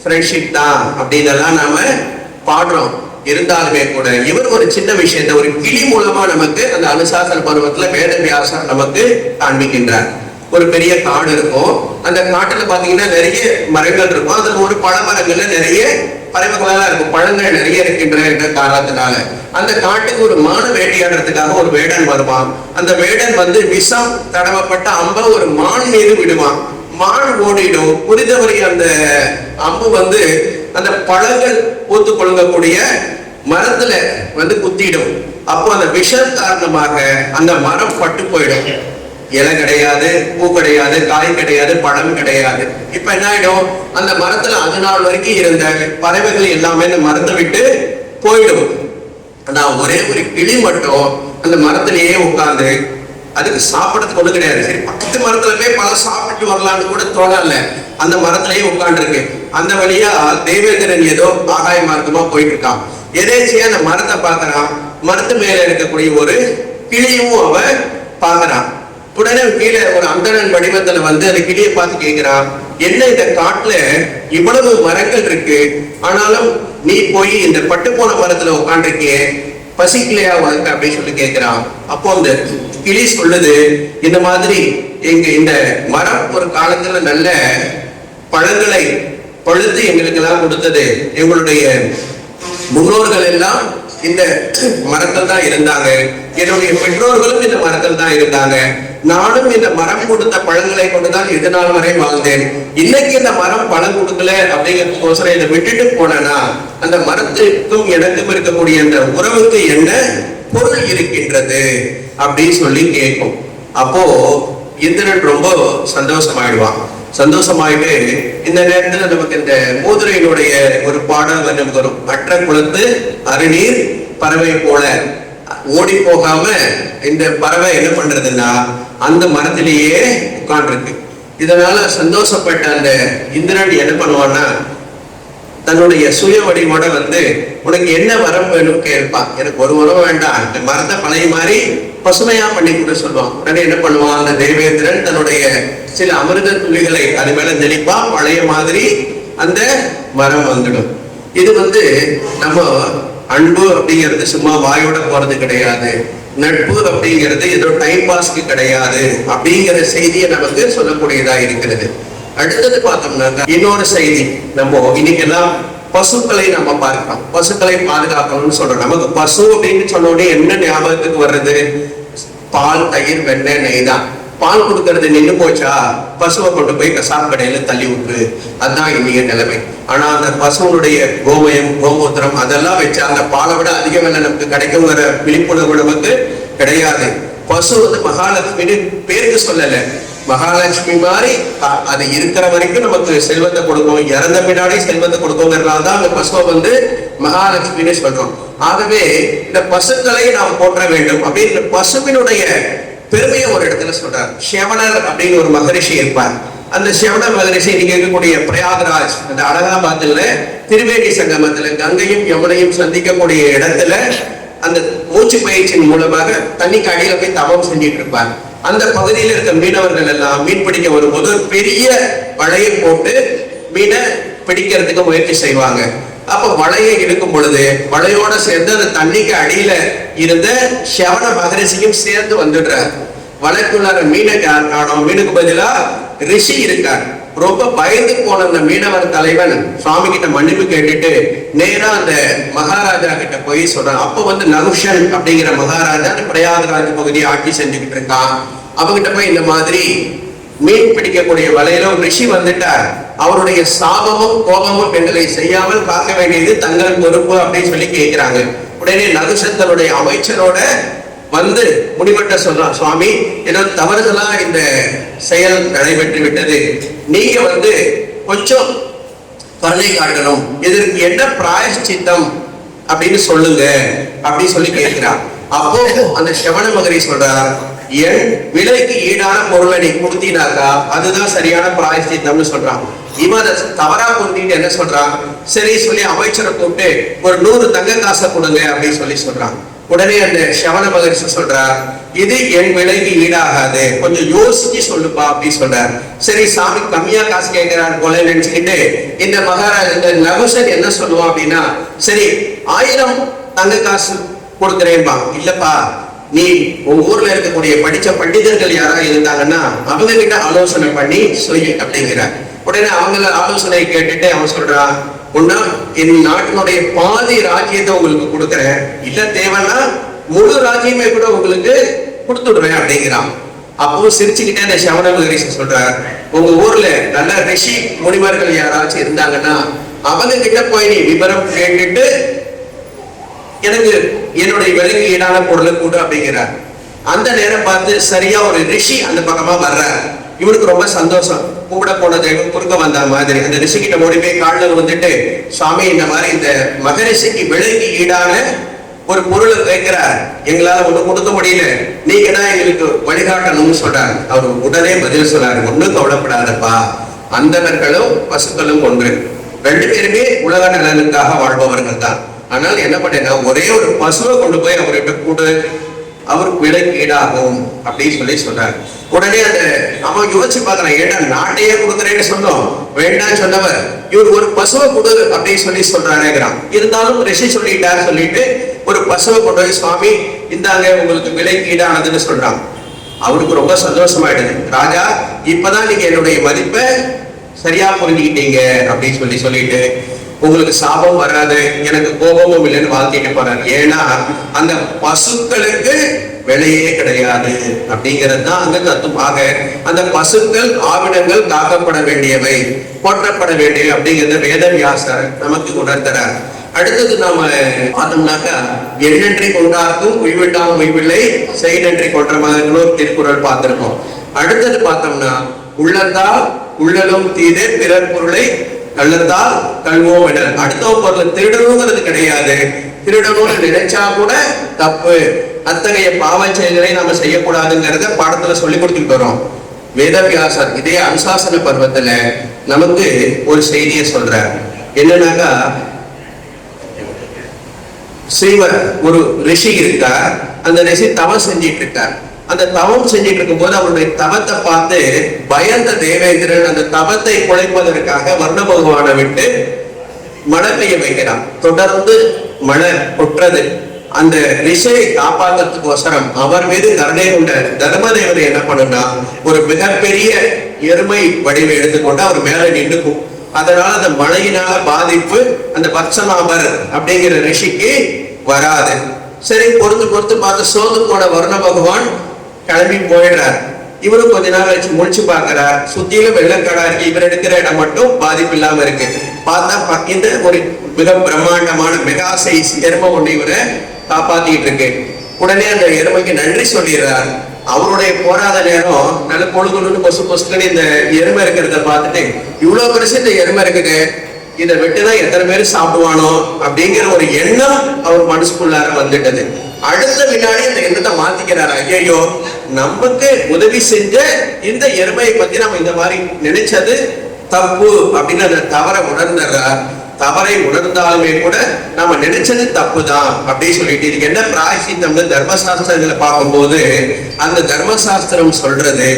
ஃப்ரெண்ட்ஷிப் தான் அப்படின்னெல்லாம் நாம பாடுறோம். இருந்தாலுமே கூட இவர் ஒரு சின்ன விஷயத்த ஒரு கிளி மூலமா நமக்கு அந்த அனுசாசன பருவத்துல வேதவியாசர் நமக்கு காண்பிக்கின்றார். ஒரு பெரிய காடு இருக்கும், அந்த காட்டுல பாத்தீங்கன்னா நிறைய மரங்கள் இருக்கும். அதுல ஒரு பழ மரங்கள்ல நிறைய பறவைகளெல்லாம் இருக்கும், பழங்கள் நிறைய இருக்கின்ற காரணத்தினால அந்த காட்டுக்கு ஒரு மான வேட்டையாடுறதுக்காக ஒரு வேடன் வருவான். அந்த வேடன் விஷம் தடவப்பட்ட அம்ப ஒரு மான் மீது விடுவான். மான் ஓடிடும். புரிதவரை அந்த அம்பு அந்த பழங்கள் பூத்து கொழுங்கக்கூடிய மரத்துல குத்திடும். அப்போ அந்த விஷம் காரணமாக அந்த மரம் பட்டு போயிடும். இலை கிடையாது, பூ கிடையாது, காய் கிடையாது, பழம் கிடையாது. இப்ப என்ன ஆயிடும், அந்த மரத்துல அது நாள் வரைக்கும் இருந்த பறவைகள் எல்லாமே அந்த மரத்தை விட்டு போயிடும். ஆனா ஒரே ஒரு கிளி மட்டும் அந்த மரத்திலேயே உட்கார்ந்து, அதுக்கு சாப்பிடறதுக்கு ஒண்ணு கிடையாது, சரி பக்கத்து மரத்துல போய் பழம் சாப்பிட்டு வரலான்னு கூட தோணல, அந்த மரத்திலேயே உட்கார்ந்து இருக்கு. அந்த வழியா தேவேந்திரன் ஏதோ ஆகாய மார்க்கமா போயிட்டு இருக்கான். எதேச்சியா அந்த மரத்தை பாக்குறான். மரத்து மேல இருக்கக்கூடிய ஒரு கிளியும் அவன் பாக்குறான். உடனே கீழே ஒரு அந்தணன் வடிவத்துல அந்த கிளியை பார்த்து கேட்கிறான், என்ன இந்த காட்டுல இவ்வளவு மரங்கள் இருக்கு, ஆனாலும் நீ போய் இந்த பட்டு போன மரத்துல உட்காந்துருக்கிய, பசிக்கலையா வாழ்க்கை அப்படின்னு சொல்லி கேட்கிறான். அப்போ அந்த கிளி சொல்லுது, இந்த மாதிரி எங்க இந்த மரம் ஒரு காலத்துல நல்ல பழங்களை பழுத்து எங்களுக்கு எல்லாம் கொடுத்தது, எங்களுடைய முன்னோர்கள் எல்லாம் இந்த மரத்தில் தான் இருந்தாங்க, என்னுடைய பெற்றோர்களும் இந்த மரத்தில் தான் இருந்தாங்க, நானும் இந்த மரம் கொடுத்த பழங்களை கொண்டுதான் இது நாள் வரை வாழ்ந்தேன். இன்னைக்கு இந்த மரம் பழம் கொடுக்கல அப்படிங்கிறதுக்கோசரம் இதை விட்டுட்டு போனா அந்த மரத்திற்கும் எனக்கும் இருக்கக்கூடிய அந்த உறவுக்கு என்ன பொருள் இருக்கின்றது அப்படின்னு சொல்லி கேட்கும். அப்போ இந்திரன் ரொம்ப சந்தோஷமாயிடுவான். சந்தோஷமாயிட்டு இந்த நேரத்துல நமக்கு இந்த மூதுரையினுடைய ஒரு பாடல் நமக்கு வரும், அற்ற குளத்து அருநீர் பறவை போல. ஓடி போகாம இந்த பறவை என்ன பண்றதுன்னா அந்த மரத்திலேயே உட்கார்ந்துருக்கு. இதனால சந்தோஷப்பட்ட அந்த இந்திரன் என்ன பண்ணுவான்னா தன்னுடைய சுய வடிவோட உனக்கு என்ன வரம் வேணும் கேட்பான். எனக்கு ஒரு வரம் வேண்டாம், இந்த மரத்தை பழைய மாதிரி பசுமையா பண்ணி கூட சொல்லுவான். உடனே என்ன பண்ணுவான் அந்த தேவேந்திரன் தன்னுடைய சில அமிர்த துளிகளை அது மேல தெளிப்பான். பழைய மாதிரி அந்த மரம் வந்துடும். இது நம்ம அன்பு அப்படிங்கிறது சும்மா வாயோட போறது கிடையாது, நட்பு அப்படிங்கிறது ஏதோ டைம் பாஸ்க்கு கிடையாது அப்படிங்கிற செய்தியை நமக்கு சொல்லக்கூடியதா இருக்கிறது. அடுத்தது பார்த்தோம்னா இன்னொரு செய்தி, நம்ம இன்னைக்கெல்லாம் பசுக்களை நம்ம பார்க்கிறோம், பசுக்களை பாதுகாக்கணும்னு சொல்றோம். நமக்கு பசு அப்படின்னு சொன்னோடனே என்ன ஞாபகத்துக்கு வர்றது? பால், தயிர், வெண்ணெய், நெய் தான். பால் கொடுக்கறது நின்று போச்சா, பசுவை கொண்டு போய் கசாப் கடையில தள்ளி விட்டு, அதுதான் இன்னைய நிலைமை. ஆனா அந்த பசுவனுடைய கோமயம், கோமூத்திரம் அதெல்லாம் வச்சு அந்த பாலை விட அதிக விலை நமக்கு கிடைக்குங்கிற விழிப்புணர்வு நமக்கு கிடையாது. பசு மகாலட்சுமின்னு பேருக்கு சொல்லல, மகாலட்சுமி மாதிரி அது இருக்கிற வரைக்கும் நமக்கு செல்வத்தை கொடுக்கும், இறந்த பின்னாடி செல்வத்தை கொடுக்குங்கிறதுனால்தான் அந்த பசுவை மகாலட்சுமின்னு சொல்றோம். ஆகவே இந்த பசுக்களை நாம் போற்ற வேண்டும் அப்படின்னு பசுவினுடைய பெருமையை ஒரு இடத்துல சொல்றார். ஷெவனர் அப்படின்னு ஒரு மகரிஷி இருப்பார். அந்த ஷெவன மகரிஷி நீங்க இருக்கக்கூடிய பிரயாகராஜ், அந்த அலகாபாத்ல திரிவேணி சங்கமத்துல கங்கையும் யமுனையும் சந்திக்கக்கூடிய இடத்துல அந்த மூச்சு பயிற்சியின் மூலமாக தண்ணிக்கு அடியில போய் தவம் செஞ்சிட்டு இருப்பார். அந்த பகுதியில் இருக்க மீனவர்கள் எல்லாம் மீன் பிடிக்க வரும்போது பெரிய வலையை போட்டு மீனை பிடிக்கிறதுக்கு முயற்சி செய்வாங்க. அப்ப வலையை இழுக்கும் பொழுது வலையோட சேர்ந்து அந்த தண்ணிக்கு அடியில இருந்த ஷெவன மகரிஷியும் சேர்ந்து வந்துடுறார். வலைக்குள்ளார மீனை காணோம், மீனுக்கு பதிலா ரிஷி இருக்கார். ரொம்ப பயந்து போன அந்த மீனவர் தலைவன் சுவாமி கிட்ட மன்னிப்பு கேட்டுட்டு நேரா அந்த மகாராஜா கிட்ட போய் சொல்றான். அப்ப நகுஷன் அப்படிங்கிற மகாராஜா பிரயாகராஜ் பகுதியை ஆட்சி செஞ்சுக்கிட்டு இருக்கான். அவங்கிட்ட போய் இந்த மாதிரி மீன் பிடிக்கக்கூடிய வலையில ஒரு ரிஷி வந்துட்டார், அவருடைய சாபமும் கோபமும் எங்களை செய்யாமல் காக்க வேண்டியது தங்கள் பொறுப்பு அப்படின்னு சொல்லி கேட்கிறாங்க. உடனே நகுஷன் தன்னுடைய அமைச்சரோட வந்து முனிவர்கிட்ட சொல்றான், சுவாமி ஏதோ தவறுதலா இந்த செயல் நடைபெற்று விட்டது, நீங்க கொஞ்சம் கருணை காட்டணும், இதற்கு என்ன பிராயஷ்சித்தம் அப்படின்னு சொல்லுங்க அப்படின்னு சொல்லி கேட்கிறான். அப்போ அந்த ஷெவன மகரி சொல்றார், என் விலைக்கு ஈடான பொருளை நீ கொடுத்தீனாக்கா அதுதான் சரியான பிராயஷ்சித்தம்னு சொல்றான். இவன் அதை தவறா புரிஞ்சுட்டு என்ன சொல்றான், சரி சொல்லி அமைச்சரை கூப்பிட்டு ஒரு 100 தங்க காசை கொடுங்க அப்படின்னு சொல்லி சொல்றான். உடனே அந்த ஷெவன மகரிஷி சொல்றார், இது என் விலைக்கு ஈடாகாது, கொஞ்சம் யோசிச்சு சொல்லுப்பா அப்படின்னு சொல்றார். சரி சாமி கம்மியா காசு கேட்கிறார் போல நினைச்சுக்கிட்டு இந்த மகாராஜா இந்த நகுஷன் என்ன சொல்லுவான் அப்படின்னா, சரி 1000 தங்க காசு கொடுக்குறேன்பா. இல்லப்பா, நீ உங்க ஊர்ல இருக்கக்கூடிய படிச்ச பண்டிதர்கள் யாராவது இருந்தாங்கன்னா அவங்க கிட்ட ஆலோசனை பண்ணி சொல்லி அப்படிங்கிறார். உடனே அவங்கள ஆலோசனை கேட்டுட்டு அவன் சொல்றான், ஒன்னா என் நாட்டினுடைய பாதி ராஜ்யத்தை உங்களுக்கு கொடுக்குறேன், இல்ல தேவைன்னா முழு ராஜ்யமே கூட உங்களுக்கு கொடுத்துடுறேன் அப்படிங்கிறான். அப்போ சிரிச்சுக்கிட்டே அந்த ஷெவன மகரிஷி சொல்றார், உங்க ஊர்ல நல்ல ரிஷி முனிவர்கள் யாராச்சும் இருந்தாங்கன்னா அவங்க கிட்ட போய் நீ விவரம் கேட்டுட்டு எனக்கு என்னுடைய விலைக்கு ஈடான பொருளை கூடு அப்படிங்கிறார். அந்த நேரம் பார்த்து சரியா ஒரு ரிஷி அந்த பக்கமா வர்றார். இவனுக்கு ரொம்ப சந்தோஷம், கூட போன தெய்வம் குறுக்க வந்த மாதிரி அந்த ரிஷிகிட்ட ஓடி போய் காலில் வந்துட்டு, சுவாமி இந்த மாதிரி இந்த மகரிஷிக்கு விலைக்கு ஈடான ஒரு பொருளை கேட்கிறார், எங்களால ஒண்ணு கொடுக்க முடியல, நீங்க தான் எங்களுக்கு வழிகாட்டணும்னு சொல்றாரு. அவர் உடனே பதில் சொல்றாரு, ஒண்ணும் கவலைப்படாதப்பா, அந்தணர்களும் பசுக்களும் ஒன்று, 2 பேருமே உலக நலனுக்காக வாழ்பவர்கள் தான். ஆனால் என்ன பண்ணேன்னா ஒரே ஒரு பசுவை கொண்டு போய் அவர்கிட்ட கூடு, அவருக்கு விலைக்கு ஈடாகும் அப்படின்னு சொல்லி சொல்றாரு. உடனே அந்த அவன் யோசிச்சு பார்க்கறான், ஏன்னா நாட்டையே கொடுக்குறேன்னு சொன்னோம், வேண்டாம் சொன்னவர் இவர் ஒரு பசுவை கொடு அப்படின்னு சொல்லி சொல்றாருங்கிறான். இருந்தாலும் ரிஷி சொல்லிட்டாரு சொல்லிட்டு ஒரு பசுவை கொண்டு போய் சுவாமி இந்தாங்க உங்களுக்கு விலைக்கு ஈடானதுன்னு சொல்றான். அவருக்கு ரொம்ப சந்தோஷமாயிடுது. ராஜா இப்பதான் நீங்க என்னுடைய மதிப்பை சரியா புரிஞ்சுக்கிட்டீங்க அப்படின்னு சொல்லிட்டு உங்களுக்கு சாபம் வராது, எனக்கு கோபமும் இல்லைன்னு வாழ்த்திட்டு போறாரு. ஏன்னா அந்த பசுக்களுக்கு விலையே கிடையாது அப்படிங்கிறது தான் அங்க தத்துவமாக. அந்த பசுக்கள் ஆவினங்கள் காக்கப்பட வேண்டியவை, போற்றப்பட வேண்டியவை அப்படிங்கிறத வேதவியாசர் நமக்கு உணர்த்துறார். அடுத்தது நாம பார்த்தோம்னாக்கா, எண்ணன்றி கொண்டார்க்கும் உய்விட்டாம் உய்வில்லை செய்நன்றி கொன்ற மாதிரி திருக்குறள் பார்த்திருக்கோம். அடுத்தது பார்த்தோம்னா, உள்ளத்தால் உள்ளலும் தீதே பிறர் பொருளை கள்ளத்தால் கல்வோம் என. அடுத்தவங்க பொருளை திருடணுங்கிறது கிடையாது, திருடணும்னு நினைச்சா கூட தப்பு. அத்தகைய பாவ செயல்களை நாம செய்யக்கூடாதுங்கிறத பாடத்துல சொல்லி கொடுத்துட்டு வரோம். வேதவியாசர் இதே அனுசாசன பருவத்துல நமக்கு ஒரு செய்தியை சொல்றார். என்னன்னாக்கா, ஸ்ரீவர் ஒரு ரிஷி இருக்கார், அந்த ரிஷி தவம் செஞ்சிட்டு இருக்கார். அந்த தவம் செஞ்சிட்டு இருக்கும் போது அவருடைய தவத்தை பார்த்து பயந்த தேவேந்திரன் அந்த தவத்தை குலைப்பதற்காக வர்ண பகவானை விட்டு மழை பெய்ய வைக்கிறான். தொடர்ந்து மழை கொட்டுறது. அந்த ரிஷியை காப்பாற்றுறதுக்கோசரம் அவர் மீது கருணை கொண்ட தர்மதேவரை என்ன பண்ணுனா, ஒரு மிகப்பெரிய எருமை வடிவை எடுத்துக்கொண்டு அவர் மேல நின்றுக்கும். அதனால அந்த மழையினால பாதிப்பு அந்த பத்சநாபர் அப்படிங்கிற ரிஷிக்கு வராது. சரி பொறுத்து பார்த்து சோர்ந்து போன வர்ண பகவான் கிளம்பி போயிடுறார். இவரும் கொஞ்ச நேரம் வச்சு முடிச்சு பார்க்கிறார், சுத்தியிலும் வெள்ளக்காடா இருக்கு, இவர் எடுக்கிற இடம் மட்டும் பாதிப்பு இல்லாம இருக்கு. பார்த்தா இந்த ஒரு மிக பிரம்மாண்டமான மெகா சைஸ் எருமை ஒண்ணு இவரை காப்பாத்திட்டு இருக்கு. உடனே அந்த எருமைக்கு நன்றி சொல்லிடுறார். அவருடைய போராத நேரம் நல்ல பொழுதுன்னு பொசுன்னு இந்த எருமை இருக்கிறத பார்த்துட்டு, இவ்வளவு பெருசு இந்த எருமை இருக்குது, இதை விட்டுதான் எத்தனை பேர் சாப்பிடுவானோ அப்படிங்கிற ஒரு எண்ணம் அவர் மனசுக்குள்ளார வந்துட்டது. அடுத்த வினாடி அந்த எண்ணத்தை மாத்திக்கிறாரு. ஐயோ, நமக்கு உதவி செஞ்ச இந்த எருமையை பத்தி நம்ம இந்த மாதிரி நினைச்சது தப்பு அப்படின்னு அந்த தவறை உணர்ந்தார். தவறை உணர்ந்தாலுமே கூட நாம நினைச்சது தப்பு தான் அப்படின்னு சொல்லிட்டு இதுக்கு என்ன பிராயசித்தம்னு தர்மசாஸ்திரங்களை பார்க்கும்போது அந்த தர்மசாஸ்திரம் சொல்றது,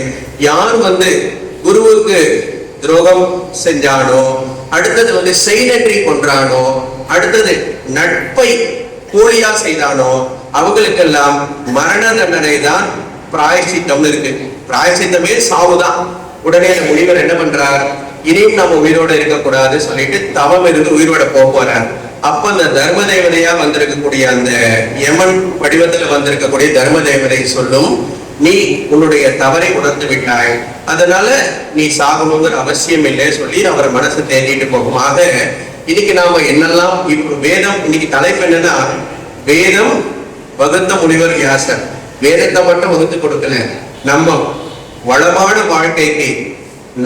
யார் குருவுக்கு துரோகம் செஞ்சானோ, அடுத்தது செய்நன்றி கொன்றானோ, அடுத்தது நட்பை கூலியா செய்தானோ அவங்களுக்கெல்லாம் மரண தண்டனை தான் பிராயசித்தம்னு இருக்கு. பிராயசித்தமே சாவுதான். உடனே அந்த முனிவர் என்ன பண்றார், இனியும் நம்ம உயிரோட இருக்கக்கூடாது சொல்லிட்டு தவம் இருந்து உயிரோட போறார். அப்ப அந்த தர்ம தேவதையா வந்திருக்கக்கூடிய அந்த யமன் வடிவத்துல வந்திருக்கக்கூடிய தர்ம தேவதை சொல்லும், நீ உன்னுடைய தவறை உணர்ந்து விட்டாய், அதனால நீ சாகணுங்கிற அவசியம் இல்லை சொல்லி அவர் மனசு தேடிட்டு போகும். ஆக இன்னைக்கு நாம என்னெல்லாம் வேதம், இன்னைக்கு தலைப்பு என்னன்னா வேதம் வகுத்த முனிவர் வியாசர். வேதத்தை மட்டும் வகுத்து கொடுக்கல, நம்ம வளமான வாழ்க்கைக்கு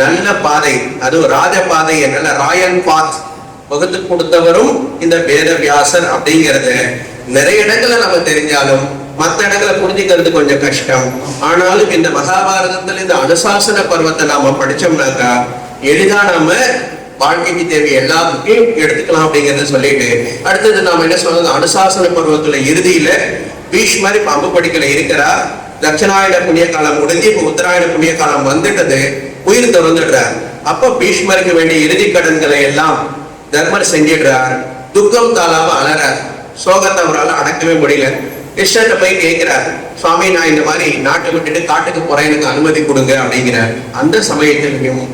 நல்ல பாதை, அது ராஜ பாதை என்ற ராயல் பாத் வகுத்து கொடுத்தவரும் இந்த வேத வியாசர் அப்படிங்கிறது நிறைய இடங்களை நம்ம தெரிஞ்சாலும் மற்ற இடங்களை புரிஞ்சுக்கிறது கொஞ்சம் கஷ்டம். ஆனாலும் இந்த மகாபாரதத்துல இந்த அனுசாசன பருவத்தை நாம படிச்சோம்னாக்கா எளிதா நாம வாழ்க்கைக்கு தேவை எல்லாத்துக்கும் எடுத்துக்கலாம் அப்படிங்கறத சொல்லிட்டு அடுத்தது நாம என்ன சொல்றது, அனுசாசன பருவத்துல இறுதியில பீஷ்மர் பாம்பு படிக்கல இருக்கிறா. தட்சிணாயன புண்ணிய காலம் முடிஞ்சு இப்ப உத்தராயண புண்ணிய காலம் வந்துட்டது, உயிர் திறந்துடுறார். அப்ப பீஷ்மருக்கு வேண்டிய இறுதி கடன்களை எல்லாம் தர்மர் செஞ்சிடுறார். துக்கம் தாளாம அலறார். சோகத்தை அவரால் அடக்கவே முடியல. கிருஷ்ணர்கிட்ட போய் கேட்கிறார், சுவாமி நான் இந்த மாதிரி நாட்டை விட்டுட்டு காட்டுக்கு போறேன், எனக்கு அனுமதி கொடுங்க அப்படிங்கிறார். அந்த சமயத்திலையும்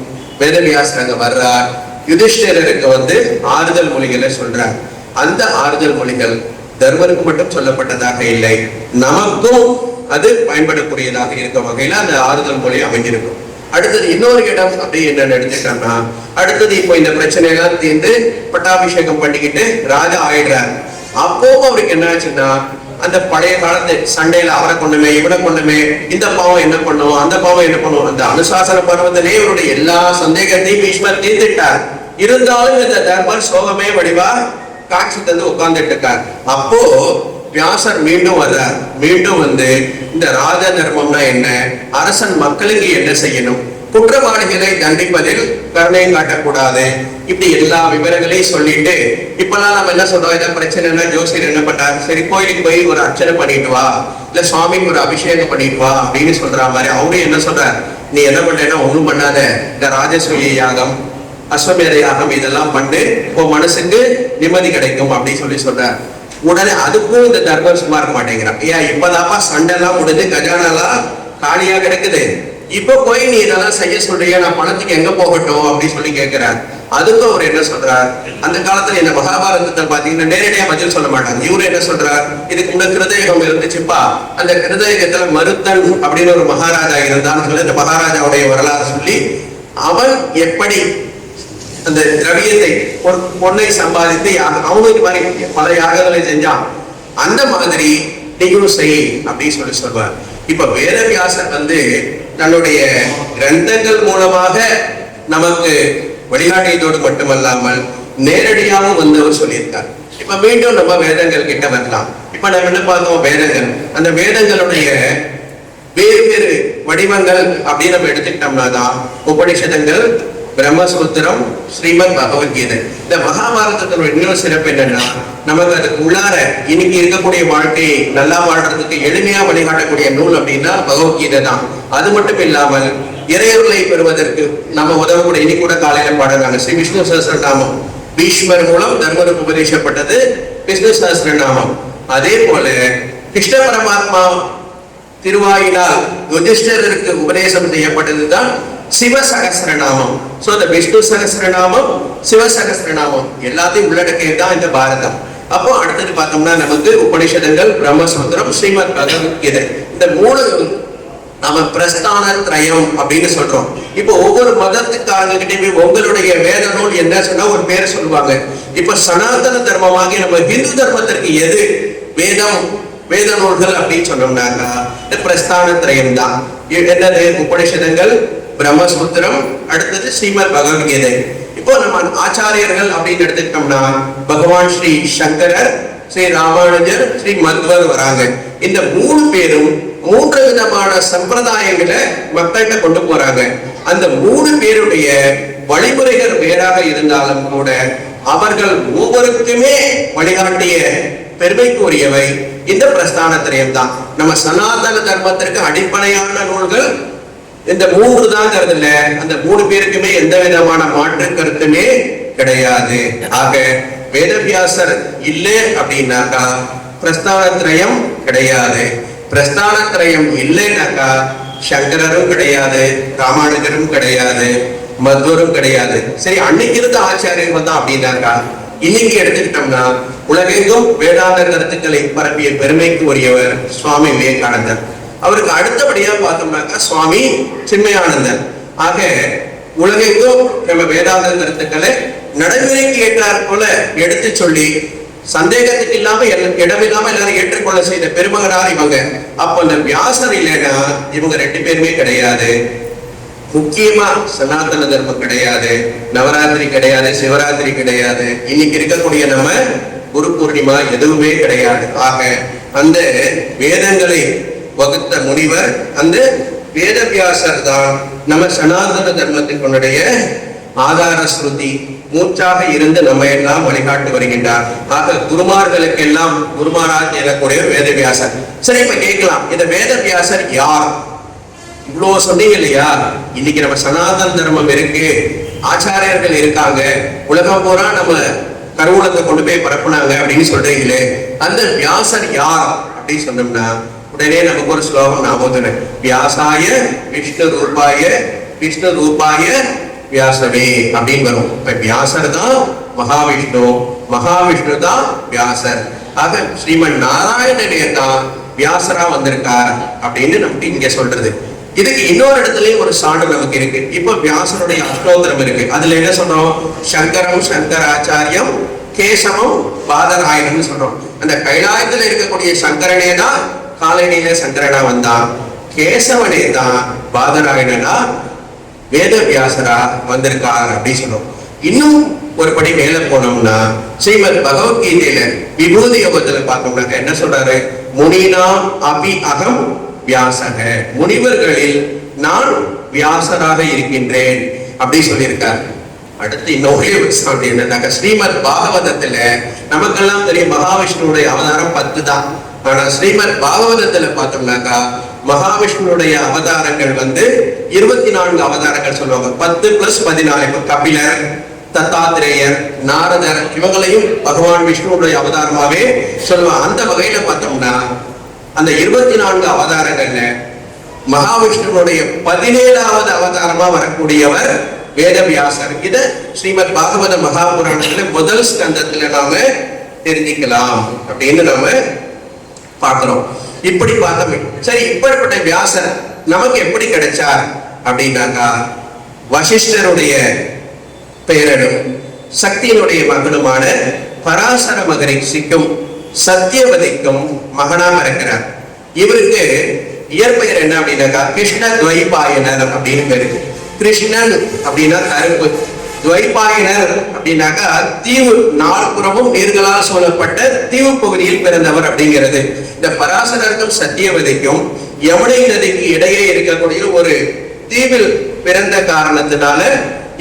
வேதவியாசர் அங்க வர்றார். யுதிஷ்டிரருக்கு ஆறுதல் மொழிகளை சொல்றார். அந்த ஆறுதல் மொழிகள் தர்மருக்கு மட்டும் சொல்லப்பட்டதாக இல்லை, நமக்கும் அது பயன்படக்கூடியதாக இருக்க வகையில அந்த ஆறுதல் மொழி அமைஞ்சிருக்கும். அடுத்தது இன்னொரு இடம் அப்படி என்னன்னு எடுத்துட்டோம்னா, அடுத்தது இப்போ இந்த பிரச்சனை எல்லாம் தீர்ந்து பட்டாபிஷேகம் பண்ணிக்கிட்டு ராஜா ஆயிடுறாரு. அப்போ அவருக்கு என்ன ஆச்சுன்னா, அந்த பழைய காலத்து சண்டையில அவரை கொண்டுமே இவனை கொண்டுமே, இந்த பாவம் என்ன பண்ணும் அந்த பாவம் என்ன பண்ணும், அந்த அனுசாசன பருவத்திலே இவருடைய எல்லா சந்தேகத்தையும் பீஷ்மர் தீர்த்துட்டார். இருந்தாலும் இந்த தர்மர் சோகமே வடிவா காட்சி தந்து உட்கார்ந்துட்டு இருக்கார். அப்போ வியாசர் மீண்டும் வர்றார். மீண்டும் இந்த ராஜ தர்மம்னா என்ன, அரசன் மக்களுக்கு என்ன செய்யணும், குற்றவாளிகளை தண்டிப்பதில் கருணையும் காட்டக்கூடாது, இப்படி எல்லா விவரங்களையும் சொல்லிட்டு இப்பெல்லாம் நம்ம என்ன சொல்றோம், ஏதாவது பிரச்சனைனா ஜோசியர் என்ன பண்றாரு, சரி கோயிலுக்கு போய் ஒரு அர்ச்சனை பண்ணிட்டு வா, இல்ல சுவாமிக்கு ஒரு அபிஷேகம் பண்ணிட்டு வா அப்படின்னு சொல்ற மாதிரி அவரு என்ன சொல்றாரு, நீ என்ன பண்றேன்னா ஒண்ணும் பண்ணாத, இந்த ராஜசூய யாகம் அஸ்வமேத யாகம் இதெல்லாம் பண்ணு, உன் மனசுக்கு நிம்மதி கிடைக்கும் அப்படின்னு சொல்றார். உடனே அதுக்கும் இந்த தர்மம் சும்மா இருக்க மாட்டேங்கிறான். ஏன் இப்பதாப்பா சண்டை எல்லாம் முடிஞ்சு கஜானாலாம் காலியா கிடக்குது, இப்ப போய் நீ இதெல்லாம் செய்ய சொல்றியா, நான் பணத்துக்கு எங்க போகட்டும் அப்படின்னு சொல்லி கேட்கிறார். அதுக்கும் அவர் என்ன சொல்றார், அந்த காலத்துல இந்த மகாபாரதத்தை பாத்தீங்கன்னா நேரடியா பதில் சொல்ல மாட்டாங்க. இவரு என்ன சொல்றார், இதுக்கு முன்ன கிருதயுகம் இருந்துச்சுப்பா, அந்த கிருதயுகத்துல மருத்தன் அப்படின்னு ஒரு மகாராஜா இருந்தான். இந்த மகாராஜாவுடைய வரலாறு சொல்லி அவன் எப்படி அந்த திரவியத்தை பொன்னை சம்பாதித்து அவனுக்கு மாதிரி பல யாகங்களை செஞ்சான், அந்த மாதிரி நீங்களும் செய் அப்படின்னு சொல்வார். இப்ப வேதவியாசர் தன்னுடைய கிரந்தங்கள் மூலமாக நமக்கு வழிகாட்டியதோடு மட்டுமல்லாமல் நேரடியாகவும் அவர் சொல்லியிருக்கார். இப்ப மீண்டும் நம்ம வேதங்கள் கிட்ட வரலாம். இப்ப நம்ம என்ன பார்த்தோம், வேதங்கள், அந்த வேதங்களுடைய வேறு வேறு வடிவங்கள் அப்படின்னு நம்ம எடுத்துக்கிட்டோம்னா தான் உபனிஷதங்கள், பிரம்மசூத்திரம், ஸ்ரீமத் பகவத்கீதை. இந்த மகாபாரதத்தினுடைய இன்னொரு சிறப்பு என்னன்னா, நமக்கு அதுக்கு உள்ளார இன்னைக்கு இருக்கக்கூடிய வாழ்க்கையை நல்லா வாழ்றதுக்கு எளிமையா வழிகாட்டக்கூடிய நூல் அப்படின்னா பகவத்கீதை தான். அது மட்டும் இல்லாமல் இறையொருளை பெறுவதற்கு நம்ம உதவக்கூடிய, இன்னைக்கு கூட காலையில பாடுறாங்க ஸ்ரீ விஷ்ணு சஹஸ்ரநாமம். பீஷ்மர் மூலம் தர்மருக்கு உபதேசப்பட்டது விஷ்ணு சஹஸ்ரநாமம். அதே போல கிருஷ்ண பரமாத்மா திருவாயினால் யுதிஷ்டிரருக்கு உபதேசம் செய்யப்பட்டதுதான் சிவசகஸ்ரநாமம். சோ இந்த விஷ்ணு சகஸ்ரநாமம், சிவசகஸ்ரநாமம் எல்லாத்தையும் உள்ளடக்கியதுதான் இந்த பாரதம். அப்போ அடுத்தது பார்த்தோம்னா நமக்கு உபனிஷதங்கள், பிரம்மசூத்திரம், ஸ்ரீமத் பகவத்கீதை, இந்த மூணு நம்ம பிரஸ்தான திரயம் அப்படின்னு சொல்றோம். இப்போ ஒவ்வொரு மதத்துக்காரங்கிட்டே உங்களுடைய வேத நூல் என்ன சொன்னா ஒரு பேரை சொல்லுவாங்க. இப்ப சனாதன தர்மமாகி நம்ம ஹிந்து தர்மத்திற்கு எது வேதம், வேத நூல்கள் அப்படின்னு சொன்னோம்னாக்கா இந்த பிரஸ்தான திரயம் தான். என்னது, உபனிஷதங்கள், பிரம்மசூத்திரம், அடுத்தது ஸ்ரீமத் பகவத்கீதை. இப்போ நம்ம ஆச்சாரியர்கள் அப்படின்னு எடுத்துக்கிட்டோம்னா பகவான் ஸ்ரீ சங்கரர், ஸ்ரீ ராமானுஜர், ஸ்ரீ மத்வர் வராங்க. இந்த 3 பேரும் 3 விதமான சம்பிரதாயங்களை மக்கள்கிட்ட கொண்டு போறாங்க. அந்த 3 பேருடைய வழிமுறைகள் வேறாக இருந்தாலும் கூட அவர்கள் ஒவ்வொருக்குமே வழிகாட்டிய பெருமைக்குரியவை இந்த பிரஸ்தானத்திரயம் தான். நம்ம சனாதன தர்மத்திற்கு அடிப்படையான நூல்கள் இந்த 3 தான் கருதுல. அந்த 3 பேருக்குமே எந்த விதமான மாற்று கருத்துமே கிடையாது. ஆக வேதவியாசர் இல்லை அப்படின்னாக்கா பிரஸ்தானத்திரயம் கிடையாது. பிரஸ்தானத்திரயம் இல்லைனாக்கா சங்கரரும் கிடையாது, ராமானுஜரும் கிடையாது, மத்வரும் கிடையாது. சரி, அன்னைக்கு இருந்த ஆச்சாரியர்கள் தான் அப்படின்னாக்கா இன்னைக்கு எடுத்துக்கிட்டோம்னா உலகெங்கும் வேதாந்த கருத்துக்களை பரப்பிய பெருமைக்கு உரியவர் சுவாமி விவேகானந்தர். அவருக்கு அடுத்தபடியா பார்த்தோம்னாக்கா சுவாமி சின்மயானந்தர். ஆக உலகெங்கும் நம்ம வேதாந்த கருத்துக்களை நடைமுறைக்கு ஏற்றார் போல எடுத்து சொல்லி சந்தேகத்துக்கு இல்லாம இடமில்லாம எல்லாரும் ஏற்றுக்கொள்ள செய்த பெருமகனார் இவங்க. அப்ப இந்த வியாசர் இல்லைன்னா இவங்க 2 பேருமே கிடையாது. முக்கியமா சனாதன தர்மம் கிடையாது, நவராத்திரி கிடையாது, சிவராத்திரி கிடையாது, இன்னைக்கு இருக்கக்கூடிய நம்ம குரு பூர்ணிமா எதுவுமே கிடையாது. ஆக அந்த வேதங்களை வகுத்த முனிவர் அந்த வேதவியாசர் தான் நம்ம சனாதன தர்மத்தினுடைய ஆதார ஸ்ருதி மூச்சாக இருந்து நம்ம எல்லாம் வழிகாட்டு வருகின்றார். ஆக குருமார்களுக்கு எல்லாம் குருமாராஜ் எனக்கூடிய வேதவியாசர். சரி, இப்ப கேட்கலாம், இந்த வேதவியாசர் யார்? இவ்வளவு சொன்னீங்க இல்லையா, இன்னைக்கு நம்ம சனாதன தர்மம் இருக்கு, ஆச்சாரியர்கள் இருக்காங்க, உலகம் பூரா நம்ம கருவூலத்தை கொண்டு போய் பரப்புனாங்க அப்படின்னு சொல்றீங்களே, அந்த வியாசர் யார் அப்படின்னு சொன்னோம்னா உடனே நமக்கு ஒரு ஸ்லோகம் ஞாபகம், வியாசாய விஷ்ணு ரூபாய விஷ்ணு ரூபாய வியாசவே அப்படின்னு வரும். இப்ப வியாசர் தான் மகாவிஷ்ணு, மகாவிஷ்ணு தான் வியாசர். ஆக ஸ்ரீமன் நாராயணனே தான் வியாசரா வந்திருக்கார் அப்படின்னு நமக்கு இங்க சொல்றது. இதுக்கு இன்னொரு இடத்துலயும் ஒரு சான்று நமக்கு இருக்கு. இப்ப வியாசனுடைய அஷ்டோத்திரம் இருக்கு. அதுல என்ன சொல்றோம்? சங்கரம் சங்கராச்சாரியம் கேசவம் பாதராயணம்னு சொல்றோம். அந்த கைலாயத்துல இருக்கக்கூடிய சங்கரனே தான் காலனியில சங்கரனா வந்தான், கேசவனே தான் பாதராயணனா வேதவியாசரா வந்திருக்கார் அப்படின்னு சொல்றோம். இன்னும் ஒரு படி மேல போனோம்னா ஸ்ரீமத் பகவத்கீதையில விபூதி யோகத்துல பார்த்தோம்னாக்க என்ன சொல்றாரு? முனினா அபி அகம் வியாசக, முனிவர்களில் நான் வியாசராக இருக்கின்றேன் அப்படி சொல்லியிருக்கார். அடுத்து இன்னொரு அப்படி என்னன்னாக்க ஸ்ரீமத் பாகவதத்துல நமக்கெல்லாம் தெரியும் மகாவிஷ்ணுடைய அவதாரம் 10 தான். ஆனா ஸ்ரீமத் பாகவதத்துல பார்த்தோம்னாக்கா மகாவிஷ்ணுடைய அவதாரங்கள் 24 அவதாரங்கள் சொல்லுவாங்க. 10 + 14. கபிலர், தத்தாத்திரேயர், நாரதர் இவங்களையும் பகவான் விஷ்ணுடைய அவதாரமாவே சொல்லுவாங்க. அந்த வகையில பார்த்தோம்னா அந்த 24 அவதாரங்கள்ல மகாவிஷ்ணுடைய 17வது அவதாரமா வரக்கூடியவர் வேதவியாசர். இத ஸ்ரீமத் பாகவத மகாபுராணத்துல முதல் ஸ்கந்தத்துல நாம தெரிஞ்சுக்கலாம் அப்படின்னு நாம பார்க்கிறோம். இப்படி பார்த்தோமே. சரி, இப்படிப்பட்ட வியாசர் நமக்கு எப்படி கிடைச்சார் அப்படின்னாக்கா வசிஷ்டருடைய பேரனும் சக்தியினுடைய மகனுமான பராசர மகரிஷிக்கும் சத்தியவதிக்கும் மகனாக இருக்கிறார். இவருக்கு இயற்பெயர் என்ன அப்படின்னாக்கா கிருஷ்ண துவைபாயனர் அப்படின்னு பேரு. கிருஷ்ணன் அப்படின்னா கருப்பு, துவைபாயனர் அப்படின்னாக்கா தீவு, நால்புறமும் நீர்களால் சூழப்பட்ட தீவு பகுதியில் பிறந்தவர் அப்படிங்கிறது. இந்த பராசரருக்கும் சத்தியவதிக்கும் யமுனை நதிக்கு இடையே இருக்கக்கூடிய ஒரு தீவில் பிறந்த காரணத்தினால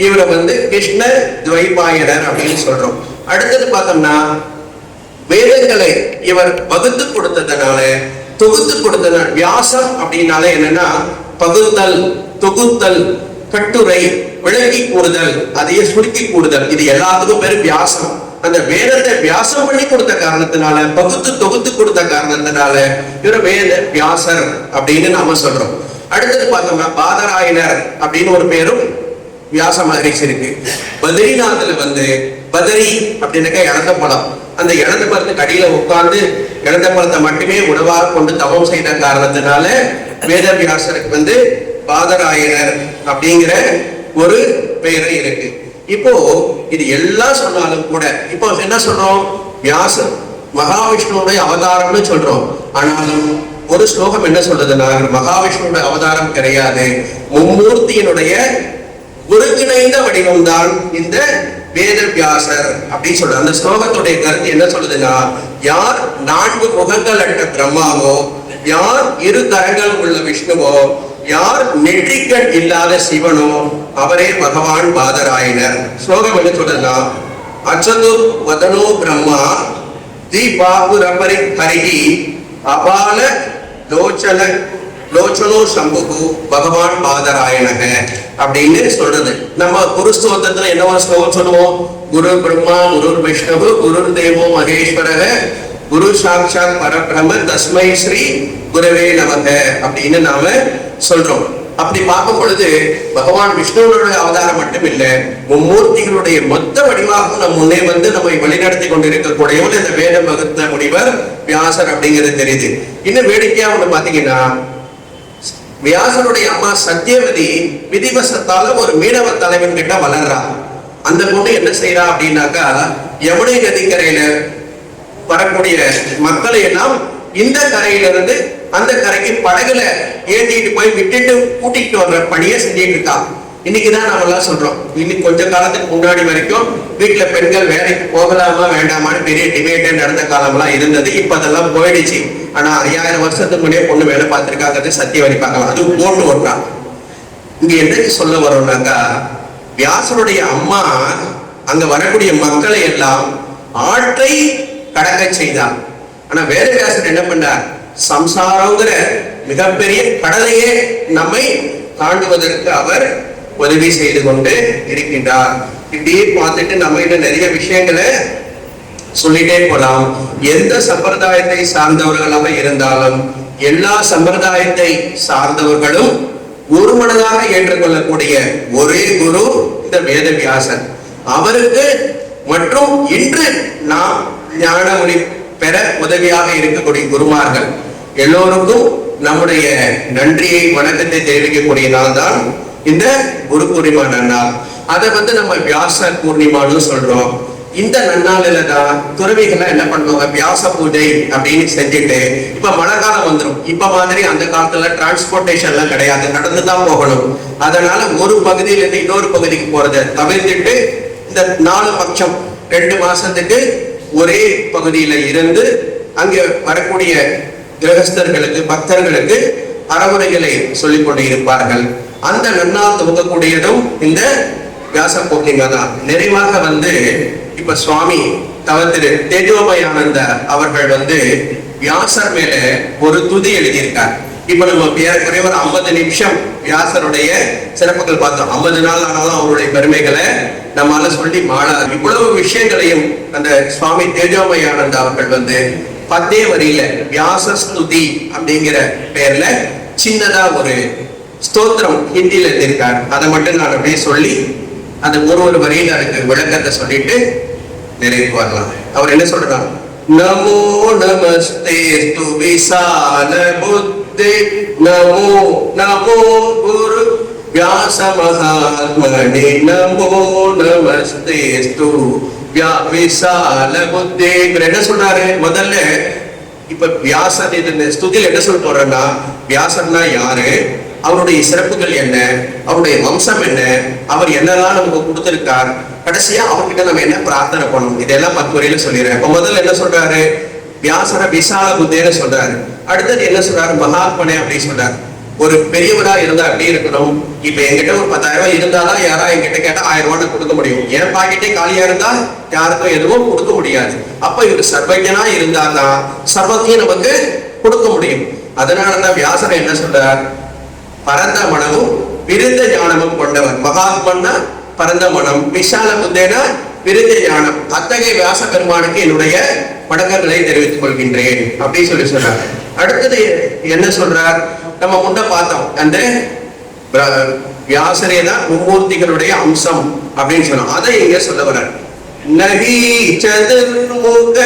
இவரை கிருஷ்ண துவைபாயனர் அப்படின்னு சொல்றோம். அடுத்தது பார்த்தோம்னா வேதங்களை இவர் வகுத்து கொடுத்ததுனால, தொகுத்து கொடுத்ததுனால, வியாசம் அப்படின்னால என்னன்னா பகுத்தல், தொகுத்தல், கட்டுரை, விளக்கி கூடுதல், அதையே சுருக்கி கூடுதல், இது எல்லாத்துக்கும் பேரு வியாசம். அந்த வேதத்தை வியாசம் பண்ணி கொடுத்த காரணத்தினால, பகுத்து தொகுத்து கொடுத்த காரணத்தினால இவர் வேத வியாசர் அப்படின்னு நாம சொல்றோம். அடுத்தது பார்த்தோம்னா பாதராயணர் அப்படின்னு ஒரு பேரும் வியாச மகரிஷி இருக்கு. பத்ரிநாத்ல பதரி அப்படின்னாக்கா இழந்த பழம். அந்த இழந்த பழத்துக்கு அடியில உட்கார்ந்து இழந்த பழத்தை மட்டுமே உணவாக கொண்டு தவம் செய்த காரணத்தினால வேதவியாசருக்கு பாதராயணர் அப்படிங்கிற ஒரு பெயரை இருக்கு. இப்போ இது எல்லாம் சொன்னாலும் கூட இப்போ என்ன சொல்றோம்? வியாசர் மகாவிஷ்ணுடைய அவதாரம்னு சொல்றோம். ஆனாலும் ஒரு ஸ்லோகம் என்ன சொல்றதுன்னா மகாவிஷ்ணுடைய அவதாரம் கிடையாது, மும்மூர்த்தியினுடைய ஒருங்கிணைந்த வடிவம் தான் இந்த வேதவியாசர் அப்படின்னு சொல்ற. அந்த ஸ்லோகத்துடைய கருத்து என்ன சொல்லுதுன்னா யார் 4 முகங்கள் அற்ற பிரம்மாவோ, யார் 2 கரங்கள் உள்ள விஷ்ணுவோ, யார் நெற்றிக்கண் இல்லாத சிவனோ அவரே பகவான் பாதராயனர். ஸ்லோகம் என்ன சொல்றதுன்னா, அச்சது வதனோ பிரம்மா தீபாபுரபரி ஹரிஹி அபால லோச்சனோ சம்புகு பகவான் பாதராயணக அப்படின்னு சொல்றது. நம்ம குரு ஸ்தோத்திரத்துல என்ன ஸ்லோகம் சொல்லுவோம்? குரு பிரம்மா குரு விஷ்ணு குரு தேவோ மகேஸ்வரக குரு சாட்சாத் பரபிரம்ம தஸ்மை ஸ்ரீ குருவே நமக அப்படின்னு நாம சொல்றோம். அப்படி பார்க்கும் பொழுது பகவான் விஷ்ணுவோட அவதாரம் மட்டும் இல்லை, மும்மூர்த்திகளுடைய மொத்த வடிவாகவும் நம் முன்னே வந்து நம்மை வழிநடத்தி கொண்டிருக்கக்கூடிய இந்த வேதம் வகுத்த முனிவர் வியாசர் அப்படிங்கிறது தெரியுது. இன்னும் வேடிக்கையா ஒண்ணு பாத்தீங்கன்னா, வியாசருடைய அம்மா சத்தியவதி விதிவசத்தால ஒரு மீனவ தலைவன் கிட்ட வளர்றா. அந்த பொண்ணு என்ன செய்யறா அப்படின்னாக்கா, யமுனை நதிக்கரையில வரக்கூடிய மக்களை எல்லாம் இந்த கரையிலிருந்து அந்த கரைக்கு படகுல ஏற்றிட்டு போய் விட்டுட்டு கூட்டிட்டு வர்ற பணியை செஞ்சிட்டு இருக்கா. இன்னைக்குதான் நம்ம எல்லாம் சொல்றோம், இன்னைக்கு கொஞ்ச காலத்துக்கு முன்னாடி வரைக்கும் வீட்டுல பெண்கள் வேலைக்கு போகலாமா வேண்டாமான்னு பெரிய டிபேட் நடந்த காலம்லாம் இருந்தது. இப்ப அதெல்லாம் போயிடுச்சு. ஆனா 5000 வருஷத்துக்கு முன்னே பொண்ணு வேலை பார்த்திருக்காங்கிறது சத்தியவதி பார்க்கலாம். அது போட்டு ஓட்டுறான். இங்க என்ன சொல்ல வரோம்னாக்கா, வியாசருடைய அம்மா அங்க வரக்கூடிய மக்களை எல்லாம் ஆற்றை கடக்க செய்தார். ஆனா வேற வியாசர் என்ன பண்ணார்? சம்சாரங்கிற மிகப்பெரிய கடலையே நம்மை தாண்டுவதற்கு அவர் உதவி செய்து கொண்டு இருக்கின்றார். இப்படியே பார்த்துட்டு நம்ம இன்னும் நிறைய விஷயங்களை சொல்லிட்டே போலாம். எந்த சம்பிரதாயத்தை சார்ந்தவர்களாக இருந்தாலும் எல்லா சம்பிரதாயத்தை சார்ந்தவர்களும் ஒருமனதாக ஏற்றுக்கொள்ளக்கூடிய ஒரே குரு இந்த வேதவியாசர். அவருக்கு மற்றும் இன்று நாம் ஞான ஒளி பெற உதவியாக இருக்கக்கூடிய குருமார்கள் எல்லோருக்கும் நம்முடைய நன்றியை வணக்கத்தை தெரிவிக்கக்கூடிய நாள் தான் இந்த குரு பூர்ணிமா நன்னாள். அதை நம்ம வியாச பூர்ணிமான்னு சொல்றோம். இந்த நன்னாளில தான் துறவிகளை என்ன பண்ணுவாங்க, வியாச பூஜை அப்படின்னு செஞ்சுட்டு, இப்ப மழை காலம் வந்துடும். இப்ப மாதிரி அந்த காலத்துல டிரான்ஸ்போர்டேஷன் எல்லாம் கிடையாது, நடந்துதான் போகணும். அதனால ஒரு பகுதியில இருந்து இன்னொரு பகுதிக்கு போறதை தவிர்த்துட்டு இந்த 4 பட்சம் 2 மாசத்துக்கு ஒரே பகுதியில இருந்து அங்க வரக்கூடிய கிரகஸ்தர்களுக்கு பக்தர்களுக்கு அறவுரைகளை சொல்லிக் கொண்டு இருப்பார்கள். அந்த நன்னாள் துவங்கக்கூடியதும் இந்த வியாச பூர்ணிமா தான். நிறைவாக இப்ப சுவாமி திரு தேஜோமயானந்த அவர்கள் வியாசர் மேல ஒரு துதி எழுதியிருக்கார். இப்ப நம்ம குறைய ஒரு 50 நிமிஷம் வியாசருடைய சிறப்புகள் பார்த்தோம். 50 நாள் ஆனாலும் அவருடைய பெருமைகளை நம்மளால சொல்லி மாளாது. இவ்வளவு விஷயங்களையும் அந்த சுவாமி தேஜோமயானந்த அவர்கள் 10 வரியில வியாச ஸ்துதி அப்படிங்கிற பெயர்ல சின்னதா ஒரு ஸ்தோத்திரம் ஹிந்தியில எழுதியிருக்கார். அதை மட்டும் நான் அப்படியே சொல்லி அந்த ஒரு வரியில அதுக்கு விளக்கத்தை சொல்லிட்டு நிறைவுக்கு வரலாம். அவர் என்ன சொல்றார்? நமோ நமஸ்தே து விசால புத்தே நமோ நமோ குரு வியாச மகாத்மனே நமோ நமஸ்தே து விசால புத்தே. என்ன சொல்றாரு? முதல்ல இப்ப வியாசர் இந்த ஸ்துதியில் என்ன சொல்ல போறேன்னா, வியாசர்னா யாரு, அவருடைய சிறப்புகள் என்ன, அவருடைய வம்சம் என்ன, அவர் என்னெல்லாம் நமக்கு கொடுத்திருக்கார், கடைசியா அவர்கிட்ட நம்ம என்ன பிரார்த்தனை பண்ணணும், இதெல்லாம் 10 வரையில சொல்லிடுறேன். இப்ப முதல்ல என்ன சொல்றாரு? வியாசர விசால புத்தேன்னு சொல்றாரு. அடுத்தது என்ன சொல்றாரு? மகாத்மனே அப்படின்னு சொல்றாரு. ஒரு பெரியவரா இருந்தா அப்படி இருக்கணும். இப்ப என்கிட்ட ஒரு 10,000 ரூபாய் இருந்தாதான் யாரா என்கிட்ட கேட்டா 1000 ரூபாய் கொடுக்க முடியும். என் பாக்கெட்டே காலியா இருந்தா யாருக்கும் எதுவும் கொடுக்க முடியாது. அப்ப இவர் சர்வஜனா இருந்தாதான் சர்வத்தையும் நமக்கு கொடுக்க முடியும். அதனாலதான் வியாசர் என்ன சொல்றார்? பரந்த மனமும் விருந்த ஞானமும் கொண்டவர். மகாத்மன்னா பரந்த மனம், விசால புத்தேனா விருந்த ஞானம். அத்தகைய வியாச பெருமானுக்கு என்னுடைய வணக்கங்களை தெரிவித்துக் கொள்கின்றேன் அப்படின்னு சொல்றார். அடுத்தது என்ன சொல்றார்? நம்ம முன்ன பார்த்தோம், அந்த வியாசரே தான் மும்மூர்த்திகளுடைய அம்சம் அப்படின்னு சொன்னோம். அதை இங்க சொல்ல வர்றார். நகி சதுர்முக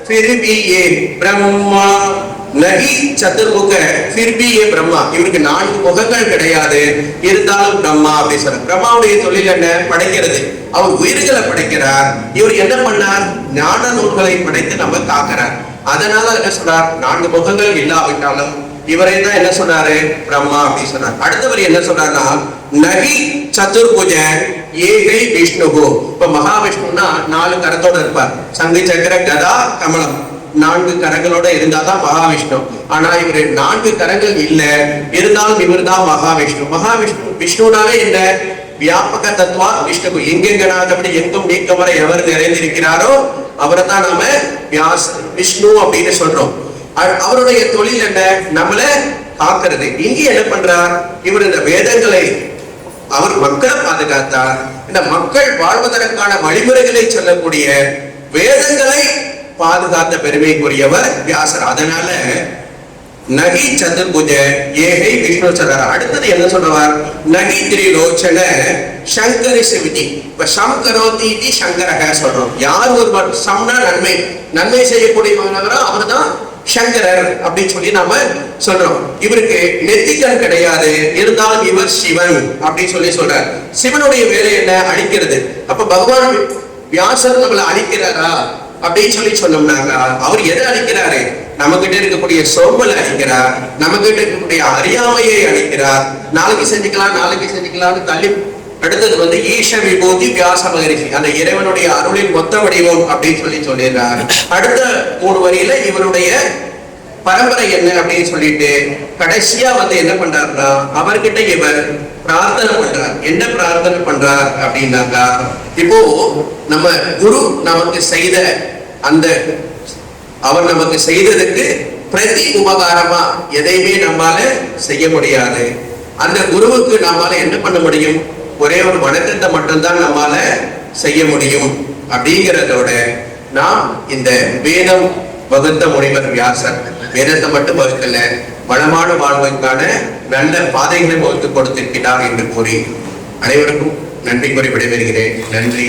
ஃபிர்பியே பிரம்மா. நகி சதுர்முக ஃபிர்பியே பிரம்மா. இவருக்கு 4 முகங்கள் கிடையாது, இருந்தாலும் பிரம்மா அப்படின்னு சொல்ற. பிரம்மாவுடைய தொழில் என்ன? படைக்கிறது. அவர் உயிர்களை படைக்கிறார். இவர் என்ன பண்ணார்? ஞான நூல்களை படைத்து நம்ம காக்கிறார். அதனால என்ன சொல்றார்? 4 முகங்கள் இல்லாவிட்டாலும் இவரை தான் என்ன சொன்னாரு? பிரம்மா அப்படின்னு சொன்னார். அடுத்தவர் என்ன சொல்றாருன்னா, நகி சதுர்புஜ ஏகை விஷ்ணுகு. இப்ப மகாவிஷ்ணுன்னா 4 கரத்தோட இருப்பார். சங்கு சக்கர கதா கமலம். 4 கரங்களோட இருந்தாதான் மகாவிஷ்ணு. ஆனா இவரு 4 கரங்கள் இல்ல, இருந்தாலும் இவர் தான் மகாவிஷ்ணு. விஷ்ணுனாவே என்ன? வியாபக தத்துவா விஷ்ணு. எங்கெங்கனாதபடி எங்கும் நீக்கமர எவர் நிறைந்திருக்கிறாரோ அவரை தான் நாம விஷ்ணு அப்படின்னு சொல்றோம். அவருடைய தொழில் என்ன? நம்மள காக்கிறது. இங்க என்ன பண்றார் இவர்? இந்த வேதங்களை அவர் மக்களை பாதுகாத்தார். இந்த மக்கள் வாழ்வதற்கான வழிமுறைகளை சொல்லக்கூடிய வேதங்களை பாதுகாத்த பெருமைக்குரியவர் வியாசர். அதனால நகி சதுர்புஜ ஏகை விஷ்ணு சொல்றார். அடுத்தது என்ன சொல்றார்? நகி திரிலோச்சன சங்கரி சிவிதி. இப்ப சங்கரோதி சங்கரக சொல்றோம். யார் ஒருவர் சம்னா நன்மை செய்யக்கூடியவரோ அவர் தான் சங்கரர் அப்படின்னு சொல்லி நாம சொல்றோம். இவருக்கு நெத்திக்கண் கிடையாது, இருந்தாலும் இவர் சிவன் அப்படின்னு சொல்லி சொல்றார். சிவனுடைய வேலை என்ன? அழிக்கிறது. அப்ப பகவான் வியாசர் நம்மளை அழிக்கிறாரா அப்படின்னு சொல்லி சொன்னோம்னாங்க, அவர் எதை அழிக்கிறாரு? நம்ம கிட்ட இருக்கக்கூடிய சோம்பலை அழிக்கிறார், நம்ம கிட்ட இருக்கக்கூடிய அறியாமையை அழிக்கிறார். நாளைக்கு செஞ்சுக்கலாம்னு தள்ளி. அடுத்தது ஈஷ விபூதி வியாச மகரிஷி, அந்த இறைவனுடைய அருளின் மொத்த வடிவம் அப்படின்னு சொல்லிடுறார். அடுத்த 3 வரியில இவருடைய பரம்பரை என்ன அப்படின்னு சொல்லிட்டு கடைசியா என்ன பண்றாருன்னா, அவர்கிட்ட இவர் பிரார்த்தனை பண்றார். என்ன பிரார்த்தனை பண்றார் அப்படின்னாக்கா, இப்போ நம்ம குரு நமக்கு செய்த அந்த அவர் நமக்கு செய்ததுக்கு பிரதி உபகாரமா எதையுமே நம்மால செய்ய முடியாது. அந்த குருவுக்கு நம்மால என்ன பண்ண முடியும்? ஒரே ஒரு வணக்கத்தை மட்டும்தான் நம்மால செய்ய முடியும். அப்படிங்கிறதோட நாம் இந்த வேதம் வகுத்த முனிவர் வியாசர் வேதத்தை மட்டும் வகுக்கல, வளமான வாழ்வுக்கான நல்ல பாதைகளை வகுத்து கொடுத்திருக்கிறார் என்று கூறி அனைவருக்கும் நன்றி கூறி விடைபெறுகிறேன். நன்றி.